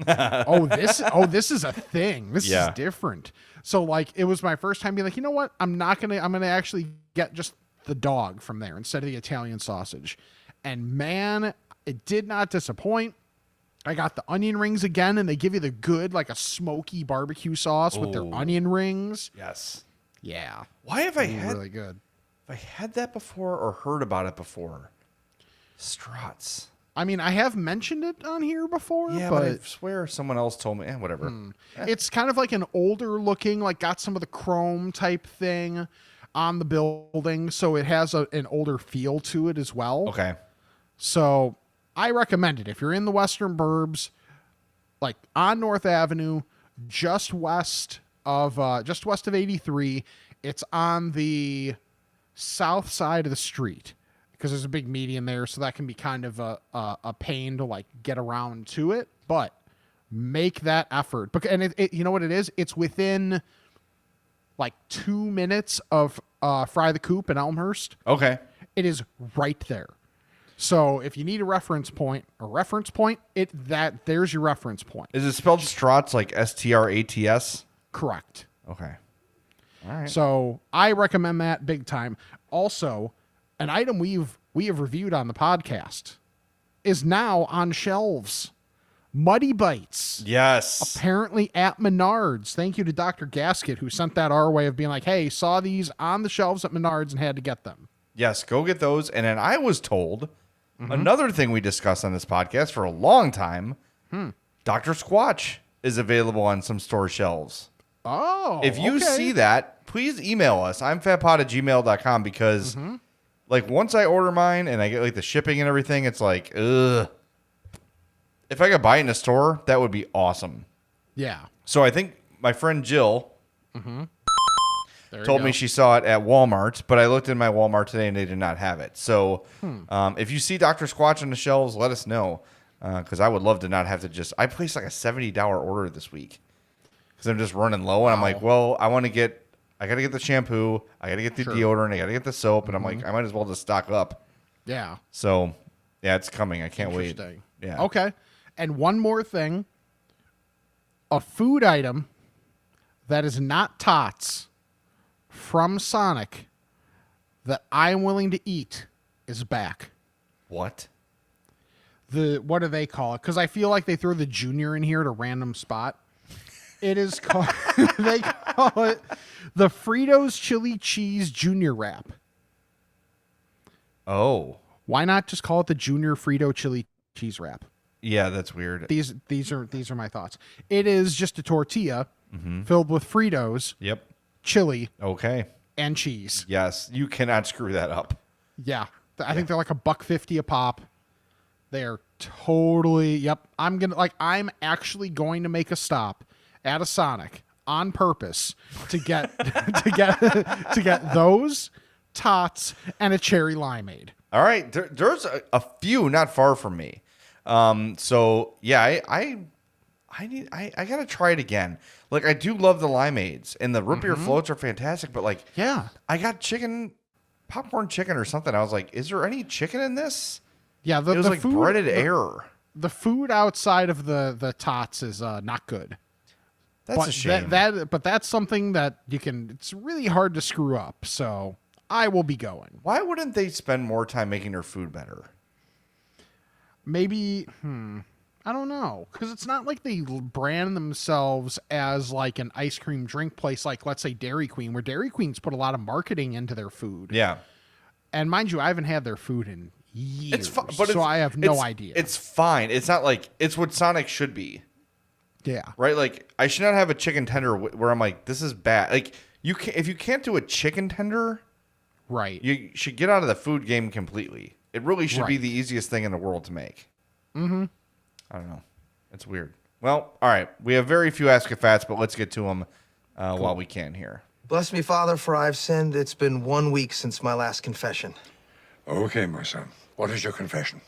this is a thing. This Yeah. is different. So like it was my first time being like, you know what? I'm going to actually get just the dog from there instead of the Italian sausage. And man, it did not disappoint. I got the onion rings again, and they give you the good, like a smoky barbecue sauce with their onion rings. Yes. Yeah. Why have I had really good. have I had that before or heard about it before? Strats. I mean, I have mentioned it on here before, Yeah, but I but swear someone else told me. Whatever. it's kind of like an older looking, like got some of the chrome type thing on the building, so it has an older feel to it as well. Okay. So I recommend it if you're in the Western Burbs, like on North Avenue, just west of 83. It's on the south side of the street because there's a big median there, so that can be kind of a pain to like get around to it. But make that effort, and it you know what it is? It's within like 2 minutes of Fry the Coop in Elmhurst. Okay. It is right there. So if you need a reference point, there's your reference point. Is it spelled Strats like Strats? Correct. Okay. All right. So I recommend that big time. Also, an item we have reviewed on the podcast is now on shelves. Muddy Bites. Yes. Apparently at Menards. Thank you to Dr. Gasket who sent that our way of being like, hey, saw these on the shelves at Menards and had to get them. Yes, go get those. And then I was told another thing we discussed on this podcast for a long time, Dr. Squatch is available on some store shelves. Oh, If you okay. see that, please email us. I'm fatpod@gmail.com because like once I order mine and I get like the shipping and everything, it's like, ugh. If I could buy it in a store, that would be awesome. Yeah. So I think my friend Jill There you told go. me she saw it at Walmart, but I looked in my Walmart today and they did not have it. So if you see Dr. Squatch on the shelves, let us know. Because I would love to not have to just... I placed like a $70 order this week. Because I'm just running low. And I'm like, well, I got to get the shampoo. I got to get the deodorant. I got to get the soap. And I'm like, I might as well just stock up. Yeah. So, yeah, it's coming. I can't wait. Yeah. Okay. And one more thing. A food item that is not Tots from Sonic that I'm willing to eat is back. What? What do they call it? Because I feel like they throw the junior in here at a random spot. It is called, they call it the Fritos Chili Cheese Junior Wrap. Oh. Why not just call it the Junior Frito Chili Cheese Wrap? Yeah, that's weird. These are my thoughts. It is just a tortilla filled with Fritos, Yep. chili, Okay. and cheese. Yes, you cannot screw that up. Yeah. I think they're like $1.50 a pop. They're totally, yep. I'm actually going to make a stop at a Sonic on purpose to get to get those Tots and a cherry limeade. All right, there's a few not far from me. So yeah, I gotta try it again. Like I do love the limeades and the root beer floats are fantastic, but like Yeah. I got popcorn chicken or something. I was like, is there any chicken in this? Yeah, It was like food, breaded air. The food outside of the Tots is not good. That's a shame. But that's something that it's really hard to screw up. So I will be going. Why wouldn't they spend more time making their food better? Maybe, I don't know. Because it's not like they brand themselves as like an ice cream drink place, like let's say Dairy Queen, where Dairy Queen's put a lot of marketing into their food. Yeah. And mind you, I haven't had their food in years, But I have no idea. It's fine. It's not like it's what Sonic should be. Yeah. Right? Like I should not have a chicken tender where I'm like, this is bad. Like if you can't do a chicken tender, Right. you should get out of the food game completely. It really should be Right. the easiest thing in the world to make. Mm-hmm. I don't know. It's weird. Well, all right. We have very few Ask-A-Fats, but let's get to them while we can here. Bless me, Father, for I've sinned. It's been 1 week since my last confession. Okay, my son. What is your confession?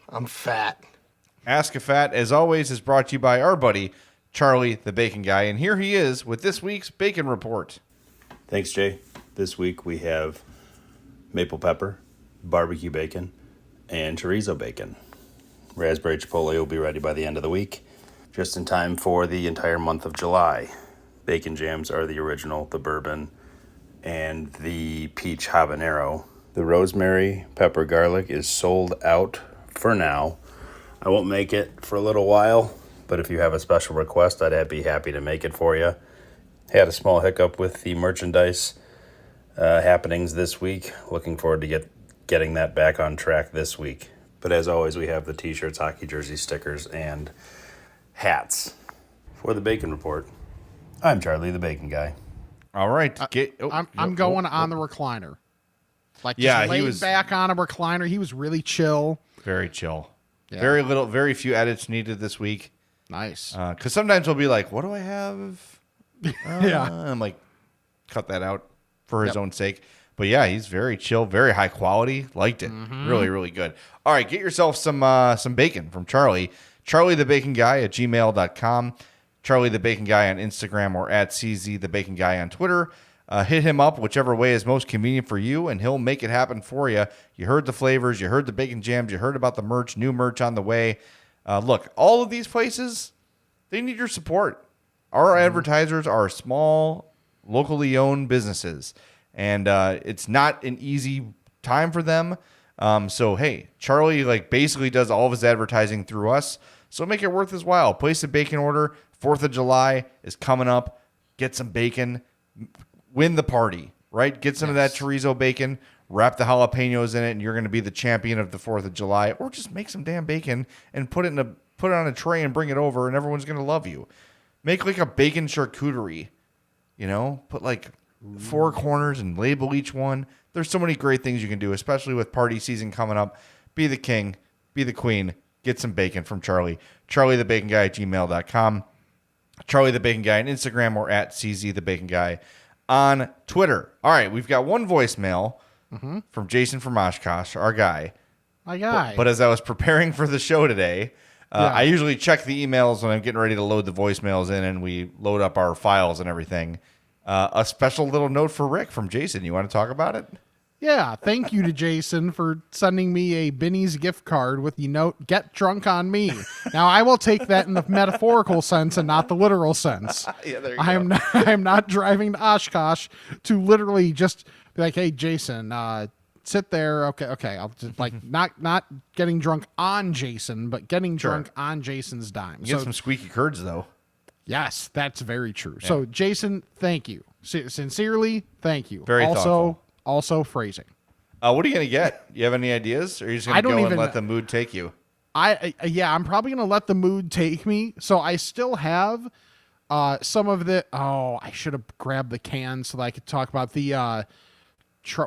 I'm fat. Ask-A-Fat, as always, is brought to you by our buddy, Charlie the Bacon Guy. And here he is with this week's Bacon Report. Thanks, Jay. This week we have maple pepper, barbecue bacon, and chorizo bacon. Raspberry chipotle will be ready by the end of the week, just in time for the entire month of July. Bacon jams are the original, the bourbon, and the peach habanero. The rosemary pepper garlic is sold out for now. I won't make it for a little while, but if you have a special request, I'd be happy to make it for you. Had a small hiccup with the merchandise happenings this week. Looking forward to getting that back on track this week. But as always, we have the t-shirts, hockey jerseys, stickers, and hats. For the Bacon Report, I'm Charlie the Bacon Guy. All right. I'm going on the recliner. Like just Yeah, he laid was- back on a recliner. He was really chill. Very chill. Yeah. Very few edits needed this week. Nice. Because sometimes we'll be like, what do I have? Yeah. I'm like, cut that out for his own sake. But yeah, he's very chill, very high quality. Liked it. Really, really good. All right, get yourself some bacon from Charlie. CharlieTheBaconGuy@gmail.com. Charlie the Bacon Guy on Instagram or at CZ the Bacon Guy on Twitter. Hit him up whichever way is most convenient for you, and he'll make it happen for you. You heard the flavors, you heard the bacon jams, you heard about the merch, new merch on the way. Look, all of these places, they need your support. Our advertisers are small, locally owned businesses, and it's not an easy time for them. So, hey, Charlie basically does all of his advertising through us, so make it worth his while. Place a bacon order. 4th of July is coming up. Get some bacon. Win the party, right? Get some of that chorizo bacon, wrap the jalapenos in it, and you're going to be the champion of the 4th of July. Or just make some damn bacon and put it on a tray and bring it over, and everyone's going to love you. Make a bacon charcuterie, put 4 corners and label each one. There's so many great things you can do, especially with party season coming up. Be the king, be the queen, get some bacon from Charlie. CharlieTheBaconGuy@gmail.com. Charlie the Bacon Guy on Instagram or at CZ the Bacon Guy on Twitter. All right, we've got one voicemail from Jason from Oshkosh, our guy. My guy. But as I was preparing for the show today, I usually check the emails when I'm getting ready to load the voicemails in and we load up our files and everything. A special little note for Rick from Jason. You want to talk about it? Yeah, thank you to Jason for sending me a Binny's gift card with the note, "Get drunk on me." Now, I will take that in the metaphorical sense and not the literal sense. Yeah, there you I am not driving to Oshkosh to literally just be like, "Hey, Jason, sit there." Okay. I'll just like not getting drunk on Jason, but getting drunk on Jason's dime. You get some squeaky curds, though. Yes, that's very true. So, Jason, thank you. Sincerely, thank you. Very thoughtful. Also phrasing. What are you going to get? You have any ideas? Or are you just going to go and let the mood take you? I'm probably going to let the mood take me. So I still have some of the... Oh, I should have grabbed the can so that I could talk about the...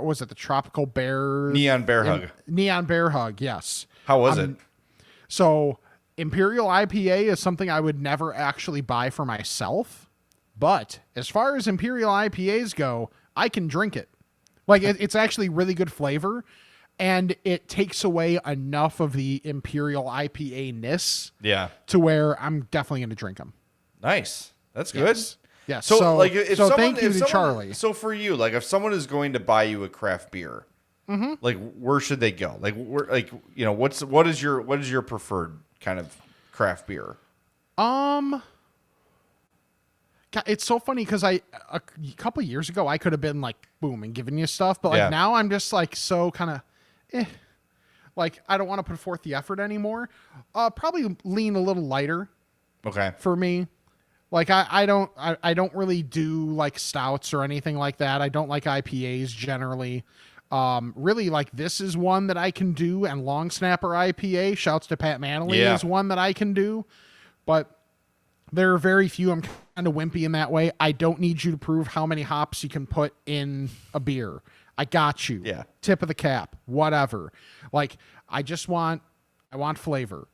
was it the Tropical Bear? Neon Bear Hug. Neon Bear Hug, yes. How was it? So Imperial IPA is something I would never actually buy for myself. But as far as Imperial IPAs go, I can drink it. Like, it's actually really good flavor, and it takes away enough of the Imperial IPA-ness to where I'm definitely going to drink them. Nice. That's good. Yes. So, like, if someone, thank you to Charlie. So for you, like, if someone is going to buy you a craft beer, like, where should they go? Like, what is your preferred kind of craft beer? God, it's so funny because a couple years ago I could have been like boom and giving you stuff, but like now I'm just like so kind of like I don't want to put forth the effort anymore. Probably lean a little lighter. Okay. For me, like I don't really do like stouts or anything like that. I don't like IPAs generally. Really, like this is one that I can do, and Long Snapper IPA, shouts to Pat Manley, is one that I can do, but there are very few. I'm kind of wimpy in that way. I don't need you to prove how many hops you can put in a beer. I got you. Yeah. Tip of the cap, whatever. Like, I want flavor.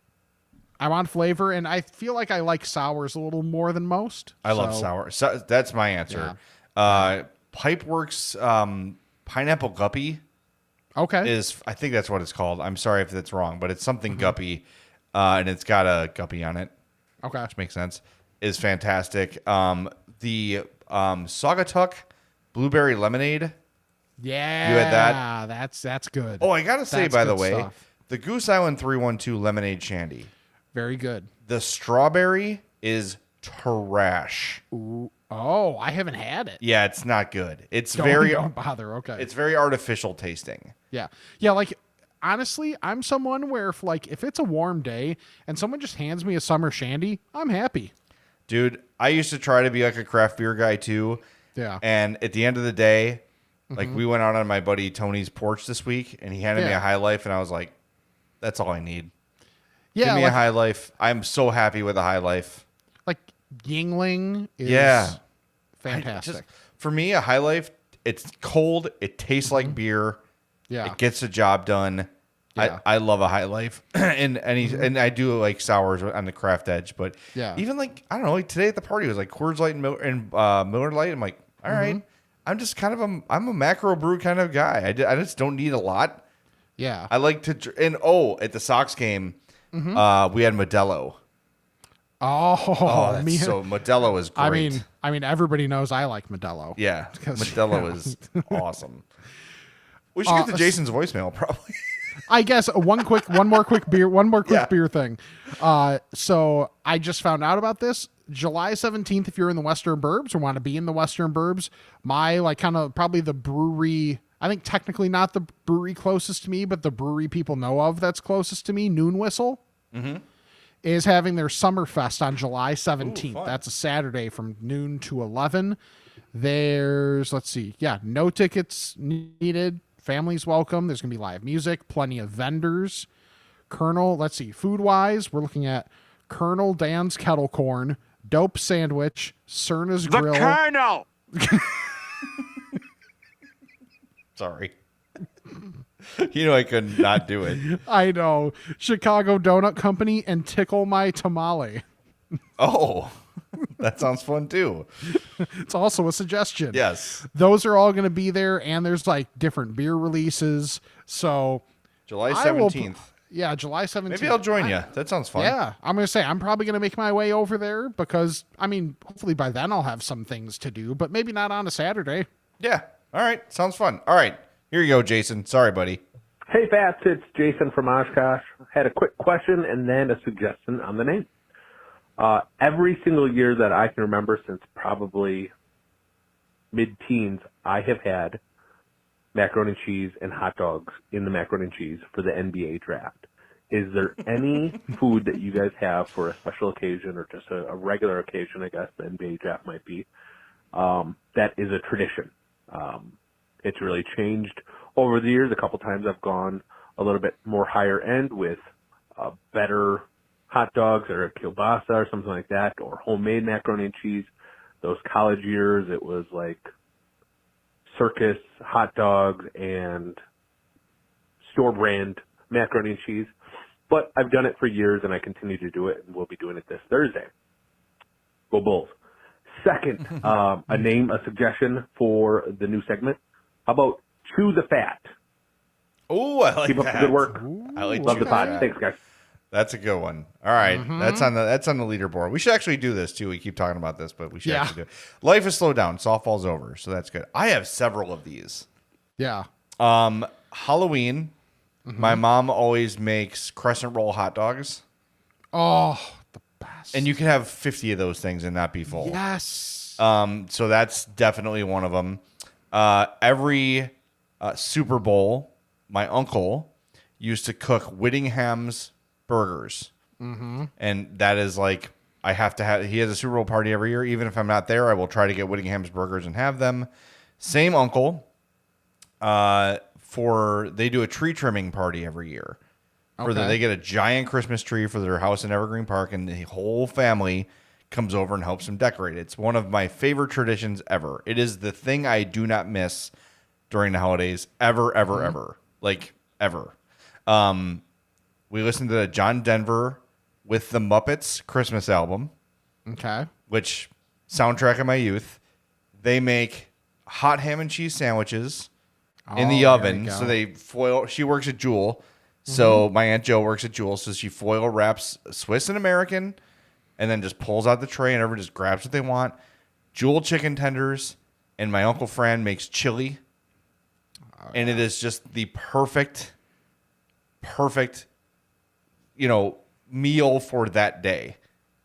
I want flavor, and I feel like I like sours a little more than most. I love sour. So that's my answer. Pipeworks Pineapple Guppy. Okay. I think that's what it's called. I'm sorry if that's wrong, but it's something Guppy, and it's got a Guppy on it. Okay. Which makes sense. Is fantastic. The Saugatuck Blueberry Lemonade. Yeah. You had that? That's good. Oh, I got to say, by the way, stuff. the Goose Island 312 Lemonade Shandy. Very good. The strawberry is trash. Ooh. Oh, I haven't had it. Yeah, it's not good. Don't bother. Okay. It's very artificial tasting. Yeah. Yeah, like honestly, I'm someone where if it's a warm day and someone just hands me a summer shandy, I'm happy. Dude, I used to try to be like a craft beer guy too. Yeah. And at the end of the day, like we went out on my buddy Tony's porch this week and he handed me a High Life and I was like, that's all I need. Yeah. Give me a High Life. I'm so happy with a High Life. Like Yingling is fantastic. For me, a High Life, it's cold. It tastes like beer. Yeah. It gets the job done. Yeah. I love a High Life. and I do like sours on the craft edge. But even like, I don't know, like today at the party it was like Coors Light and Miller Lite. I'm like, all right. I'm just kind of I'm a macro brew kind of guy. I just don't need a lot. Yeah. I like to, at the Sox game, we had Modelo. So Modelo is great. I mean, everybody knows I like Modelo. Yeah, Modelo is awesome. We should get to Jason's voicemail, probably. I guess one more quick beer thing. So I just found out about this. July 17th, if you're in the Western Burbs or want to be in the Western Burbs, my probably the brewery, I think technically not the brewery closest to me, but the brewery people know of that's closest to me, Noon Whistle, is having their Summerfest on July 17th. Ooh, that's a Saturday from noon to 11. There's, no tickets needed. Families welcome. There's going to be live music, plenty of vendors. Food-wise, we're looking at Colonel Dan's Kettle Corn, Dope Sandwich, Cerna's Grill. The Colonel! Sorry. I could not do it. I know. Chicago Donut Company and Tickle My Tamale. Oh. That sounds fun too. It's also a suggestion. Yes. Those are all going to be there, and there's like different beer releases. So July I will 17th. yeah, July 17th. Maybe I'll join you. That sounds fun. Yeah, I'm going to say I'm probably going to make my way over there because, I mean, hopefully by then I'll have some things to do, but maybe not on a Saturday. Yeah. All right. Sounds fun. All right. Here you go, Jason. Sorry, buddy. Hey, Fats, it's Jason from Oshkosh. Had a quick question and then a suggestion on the name. Every single year that I can remember since probably mid-teens, I have had macaroni and cheese and hot dogs in the macaroni and cheese for the NBA draft. Is there any food that you guys have for a special occasion or just a regular occasion, I guess the NBA draft might be, that is a tradition? It's really changed over the years. A couple times I've gone a little bit more higher end with better hot dogs or a kielbasa or something like that, or homemade macaroni and cheese. Those college years, it was like circus hot dogs and store brand macaroni and cheese. But I've done it for years and I continue to do it, and we'll be doing it this Thursday. Go Bulls. Second, a suggestion for the new segment. How about Chew the Fat? Oh, I like Keep that. up the good work. I like Love Chew the pod. Fat. Thanks, guys. That's a good one. All right. That's on the leaderboard. We should actually do this too. We keep talking about this, but we should actually do it. Life is slowed down. Softball's over. So that's good. I have several of these. Yeah. Halloween. My mom always makes crescent roll hot dogs. Oh, the best. And you can have 50 of those things and not be full. Yes. So that's definitely one of them. Every Super Bowl, my uncle used to cook Whittingham's burgers. Mm-hmm. And that is like, I have to have, he has a Super Bowl party every year. Even if I'm not there, I will try to get Whittingham's burgers and have them. Same uncle, they do a tree trimming party every year. They get a giant Christmas tree for their house in Evergreen Park, and the whole family comes over and helps them decorate. It's one of my favorite traditions ever. It is the thing I do not miss during the holidays ever. Like ever. We listened to the John Denver with the Muppets Christmas album. Okay. Which soundtrack of my youth. They make hot ham and cheese sandwiches in the oven. So they foil. She works at Jewel. So my Aunt Jo works at Jewel. So she foil wraps Swiss and American and then just pulls out the tray and everyone just grabs what they want. Jewel chicken tenders. And my Uncle Fran makes chili. And it is just the perfect, meal for that day.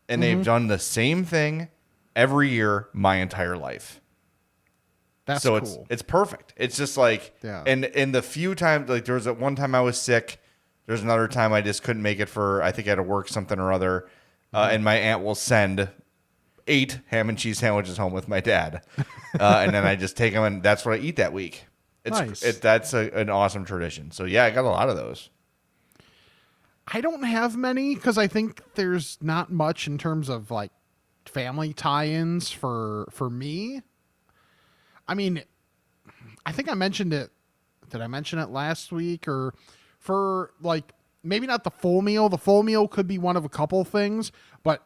And they've done the same thing every year my entire life. That's so cool. it's perfect. It's just like, and in the few times, like there was one time I was sick. There's another time I just couldn't make it I think I had to work something or other. And my aunt will send 8 ham and cheese sandwiches home with my dad. And then I just take them and that's what I eat that week. That's an awesome tradition. So yeah, I got a lot of those. I don't have many because I think there's not much in terms of like family tie-ins for me. I mean, I think I mentioned it. Did I mention it last week? Or for like maybe not the full meal. The full meal could be one of a couple things, but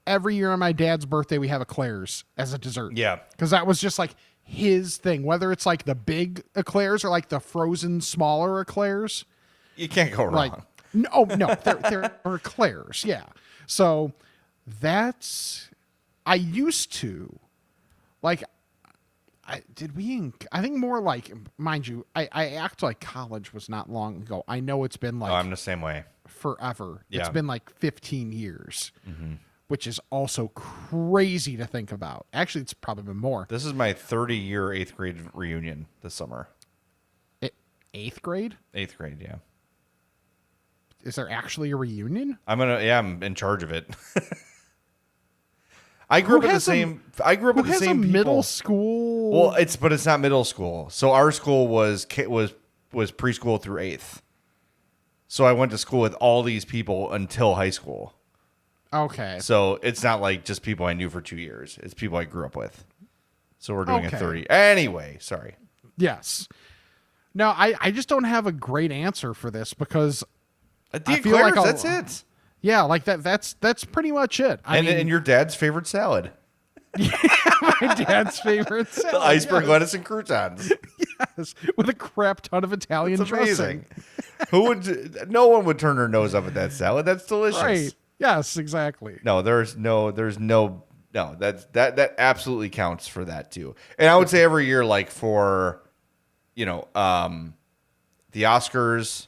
every year on my dad's birthday we have eclairs as a dessert. Yeah, because that was just like his thing. Whether it's like the big eclairs or like the frozen smaller eclairs, you can't go wrong. Like, no, they're eclairs. Yeah, so that's I used to like. I think more like, mind you, I act like college was not long ago. I know it's been like, I'm the same way. Forever. Yeah. It's been like 15 years, which is also crazy to think about. Actually, it's probably been more. This is my 30-year 8th grade reunion this summer. 8th grade? 8th grade, yeah. Is there actually a reunion? I'm in charge of it. I grew up with the same people. Middle school. Well, it's not middle school. So our school was preschool through 8th. So I went to school with all these people until high school. Okay. So it's not like just people I knew for 2 years. It's people I grew up with. So we're doing a 30. Anyway, sorry. Yes. No, I just don't have a great answer for this because I feel like that's it. Yeah, like that's pretty much it. And your dad's favorite salad. My dad's favorite salad. The iceberg yes. lettuce and croutons. Yes, with a crap ton of Italian It's dressing. amazing. No one would turn their nose up at that salad. That's delicious. Right. Yes, exactly. No, there's no, that absolutely counts for that too. And I would say every year, like for, the Oscars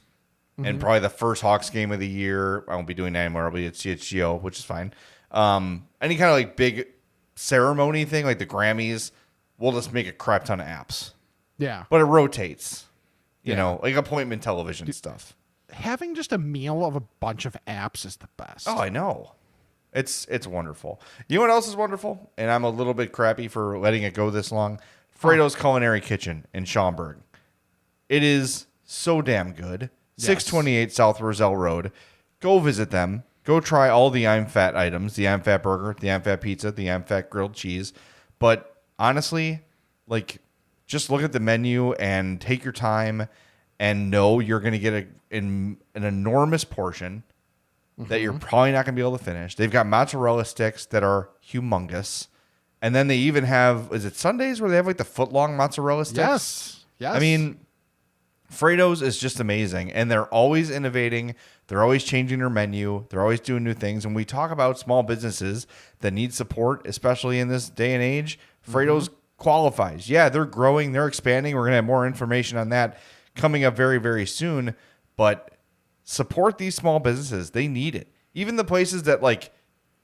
and probably the first Hawks game of the year. I won't be doing that anymore. I'll be at CHGO, which is fine. Any kind of like big ceremony thing, like the Grammys, we'll just make a crap ton of apps. Yeah. But it rotates, you know, like appointment television stuff. Having just a meal of a bunch of apps is the best. Oh, I know. It's wonderful. You know what else is wonderful? And I'm a little bit crappy for letting it go this long. Frato's Culinary Kitchen in Schaumburg. It is so damn good. Yes. 628 South Roselle Road. Go visit them. Go try all the I'm Fat items. The I'm Fat burger, the I'm Fat pizza, the I'm Fat grilled cheese. But honestly, like, just look at the menu and take your time and know you're going to get an enormous portion that you're probably not going to be able to finish. They've got mozzarella sticks that are humongous. And then they even have, is it Sundays where they have like the foot-long mozzarella sticks? Yes. Yes. I mean, Frato's is just amazing. And they're always innovating. They're always changing their menu. They're always doing new things. And we talk about small businesses that need support, especially in this day and age. Frato's qualifies. Yeah, they're growing. They're expanding. We're going to have more information on that coming up very, very soon. But support these small businesses. They need it. Even the places that like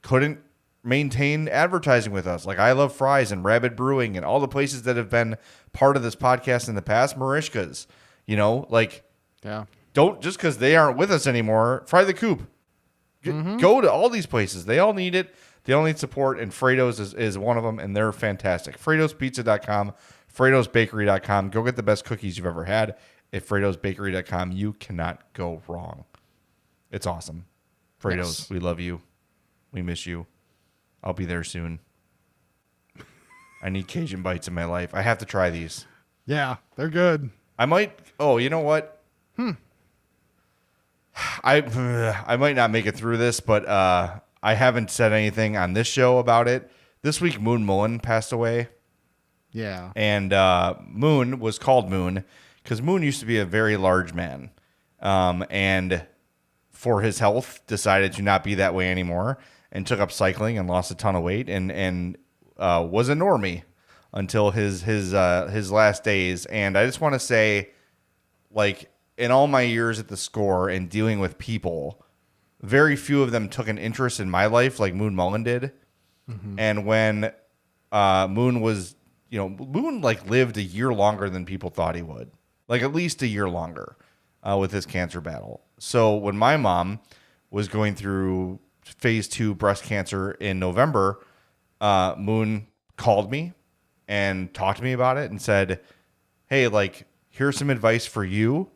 couldn't maintain advertising with us, like I Love Fries and Rabid Brewing and all the places that have been part of this podcast in the past, Marishka's, yeah. Don't, just because they aren't with us anymore, Fry the Coop. Go to all these places. They all need it. They all need support, and Frato's is one of them, and they're fantastic. FratosPizza.com, FratosBakery.com. Go get the best cookies you've ever had. At FratosBakery.com, you cannot go wrong. It's awesome. Fratos, we love you. We miss you. I'll be there soon. I need Cajun bites in my life. I have to try these. Yeah, they're good. I might. Oh, you know what? I might not make it through this, but I haven't said anything on this show about it. This week, Mullin passed away. Yeah. And Moon was called Moon because Moon used to be a very large man. And for his health, decided to not be that way anymore and took up cycling and lost a ton of weight and was a normie until his last days. And I just want to say, like, in all my years at the Score and dealing with people, very few of them took an interest in my life like Mullin did. And when Moon was, Moon like lived a year longer than people thought he would, like at least a year longer with his cancer battle. So when my mom was going through phase 2 breast cancer in November, Moon called me and talked to me about it and said, hey, like, here's some advice for you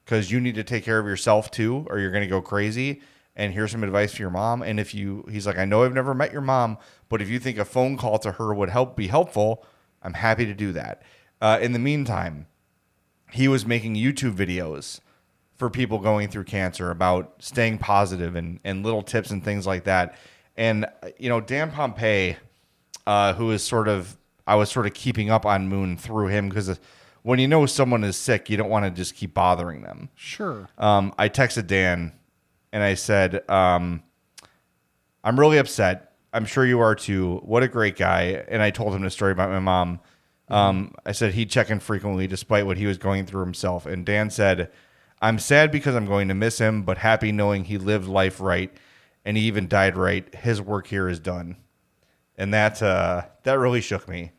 because you need to take care of yourself too, or you're going to go crazy. And here's some advice for your mom. And he's like, I know I've never met your mom, but if you think a phone call to her would be helpful, I'm happy to do that. In the meantime, he was making YouTube videos for people going through cancer about staying positive and little tips and things like that. And, Dan Pompey, who is I was sort of keeping up on Moon through him because when you know someone is sick, you don't want to just keep bothering them. Sure. I texted Dan and I said, I'm really upset. I'm sure you are too. What a great guy. And I told him the story about my mom. I said he'd check in frequently despite what he was going through himself. And Dan said, I'm sad because I'm going to miss him, but happy knowing he lived life right and he even died right. His work here is done. And that really shook me.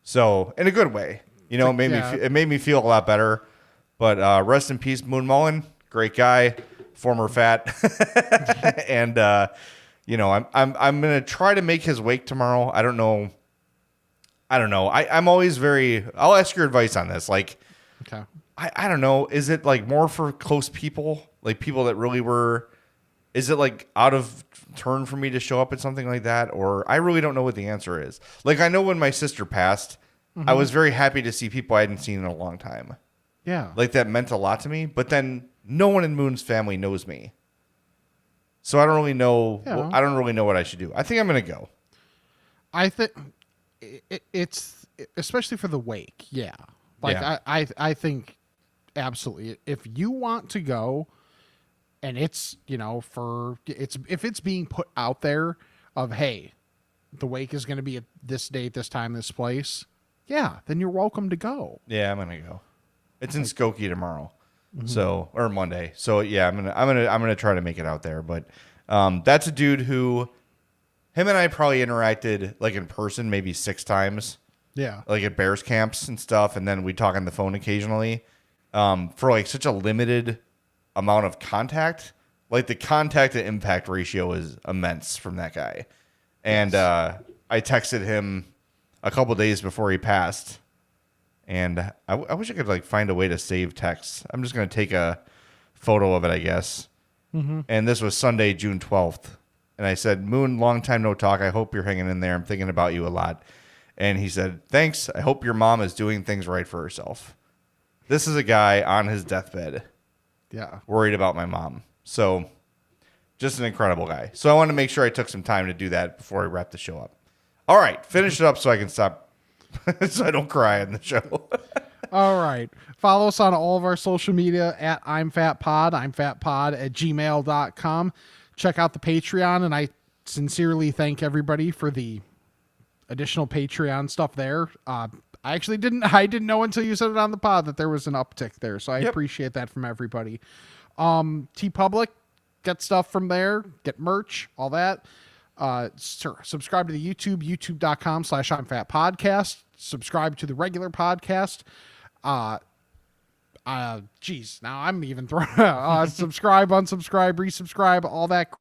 So in a good way, it made me feel a lot better. But rest in peace, Mullin. Great guy, former fat, and I'm gonna try to make his wake tomorrow. I don't know. I'm always I'll ask your advice on this. Like, Okay. I don't know. Is it like more for close people, like people that really were? Is it like out of turn for me to show up at something like that, or I really don't know what the answer is. Like, I know when my sister passed, I was very happy to see people I hadn't seen in a long time. Yeah. Like, that meant a lot to me. But then no one in Moon's family knows me, so I don't really know. Yeah. I don't really know what I should do. I think I'm gonna go. I think it's especially for the wake. Yeah. Like Yeah. I think absolutely. If you want to go and it's, if it's being put out there of, hey, the wake is going to be at this date, this time, this place. Yeah. Then you're welcome to go. Yeah, I'm gonna go. It's in Skokie tomorrow, so or Monday. So yeah, I'm gonna try to make it out there. But that's a dude who, him and I probably interacted like in person maybe 6 times. Yeah. Like at Bears camps and stuff, and then we talk on the phone occasionally. For like such a limited amount of contact, like the contact to impact ratio is immense from that guy. And I texted him a couple days before he passed, and I wish I could like find a way to save texts. I'm just gonna take a photo of it, I guess. And this was Sunday, June 12th, and I said, "Moon, long time no talk. I hope you're hanging in there. I'm thinking about you a lot." And he said, "Thanks. I hope your mom is doing things right for herself." This is a guy on his deathbed, worried about my mom. So, just an incredible guy. So I wanted to make sure I took some time to do that before I wrap the show up. All right, finish it up so I can stop, so I don't cry on the show. All right. Follow us on all of our social media at I'mFatPod, I'mFatPod@gmail.com. Check out the Patreon, and I sincerely thank everybody for the additional Patreon stuff there. I didn't know until you said it on the pod that there was an uptick there, so I appreciate that from everybody. TeePublic, get stuff from there, get merch, all that. Subscribe to the youtube.com/I'mFatPodcast. Subscribe to the regular podcast. Geez, now I'm even throwing subscribe, unsubscribe, resubscribe, all that crap.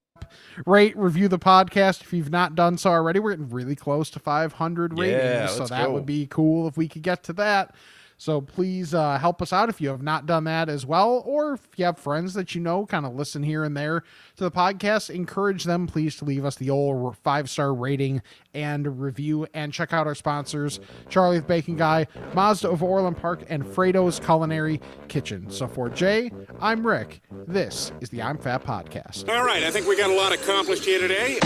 Rate, review the podcast if you've not done so already. We're getting really close to 500 ratings, so that would be cool if we could get to that. So please help us out if you have not done that as well, or if you have friends that you know kind of listen here and there to the podcast, encourage them please to leave us the old 5-star rating and review, and check out our sponsors, Charlie the Bacon Guy, Mazda of Orland Park, and Frato's Culinary Kitchen. So for Jay, I'm Rick. This is the I'm Fat Podcast. All right, I think we got a lot accomplished here today.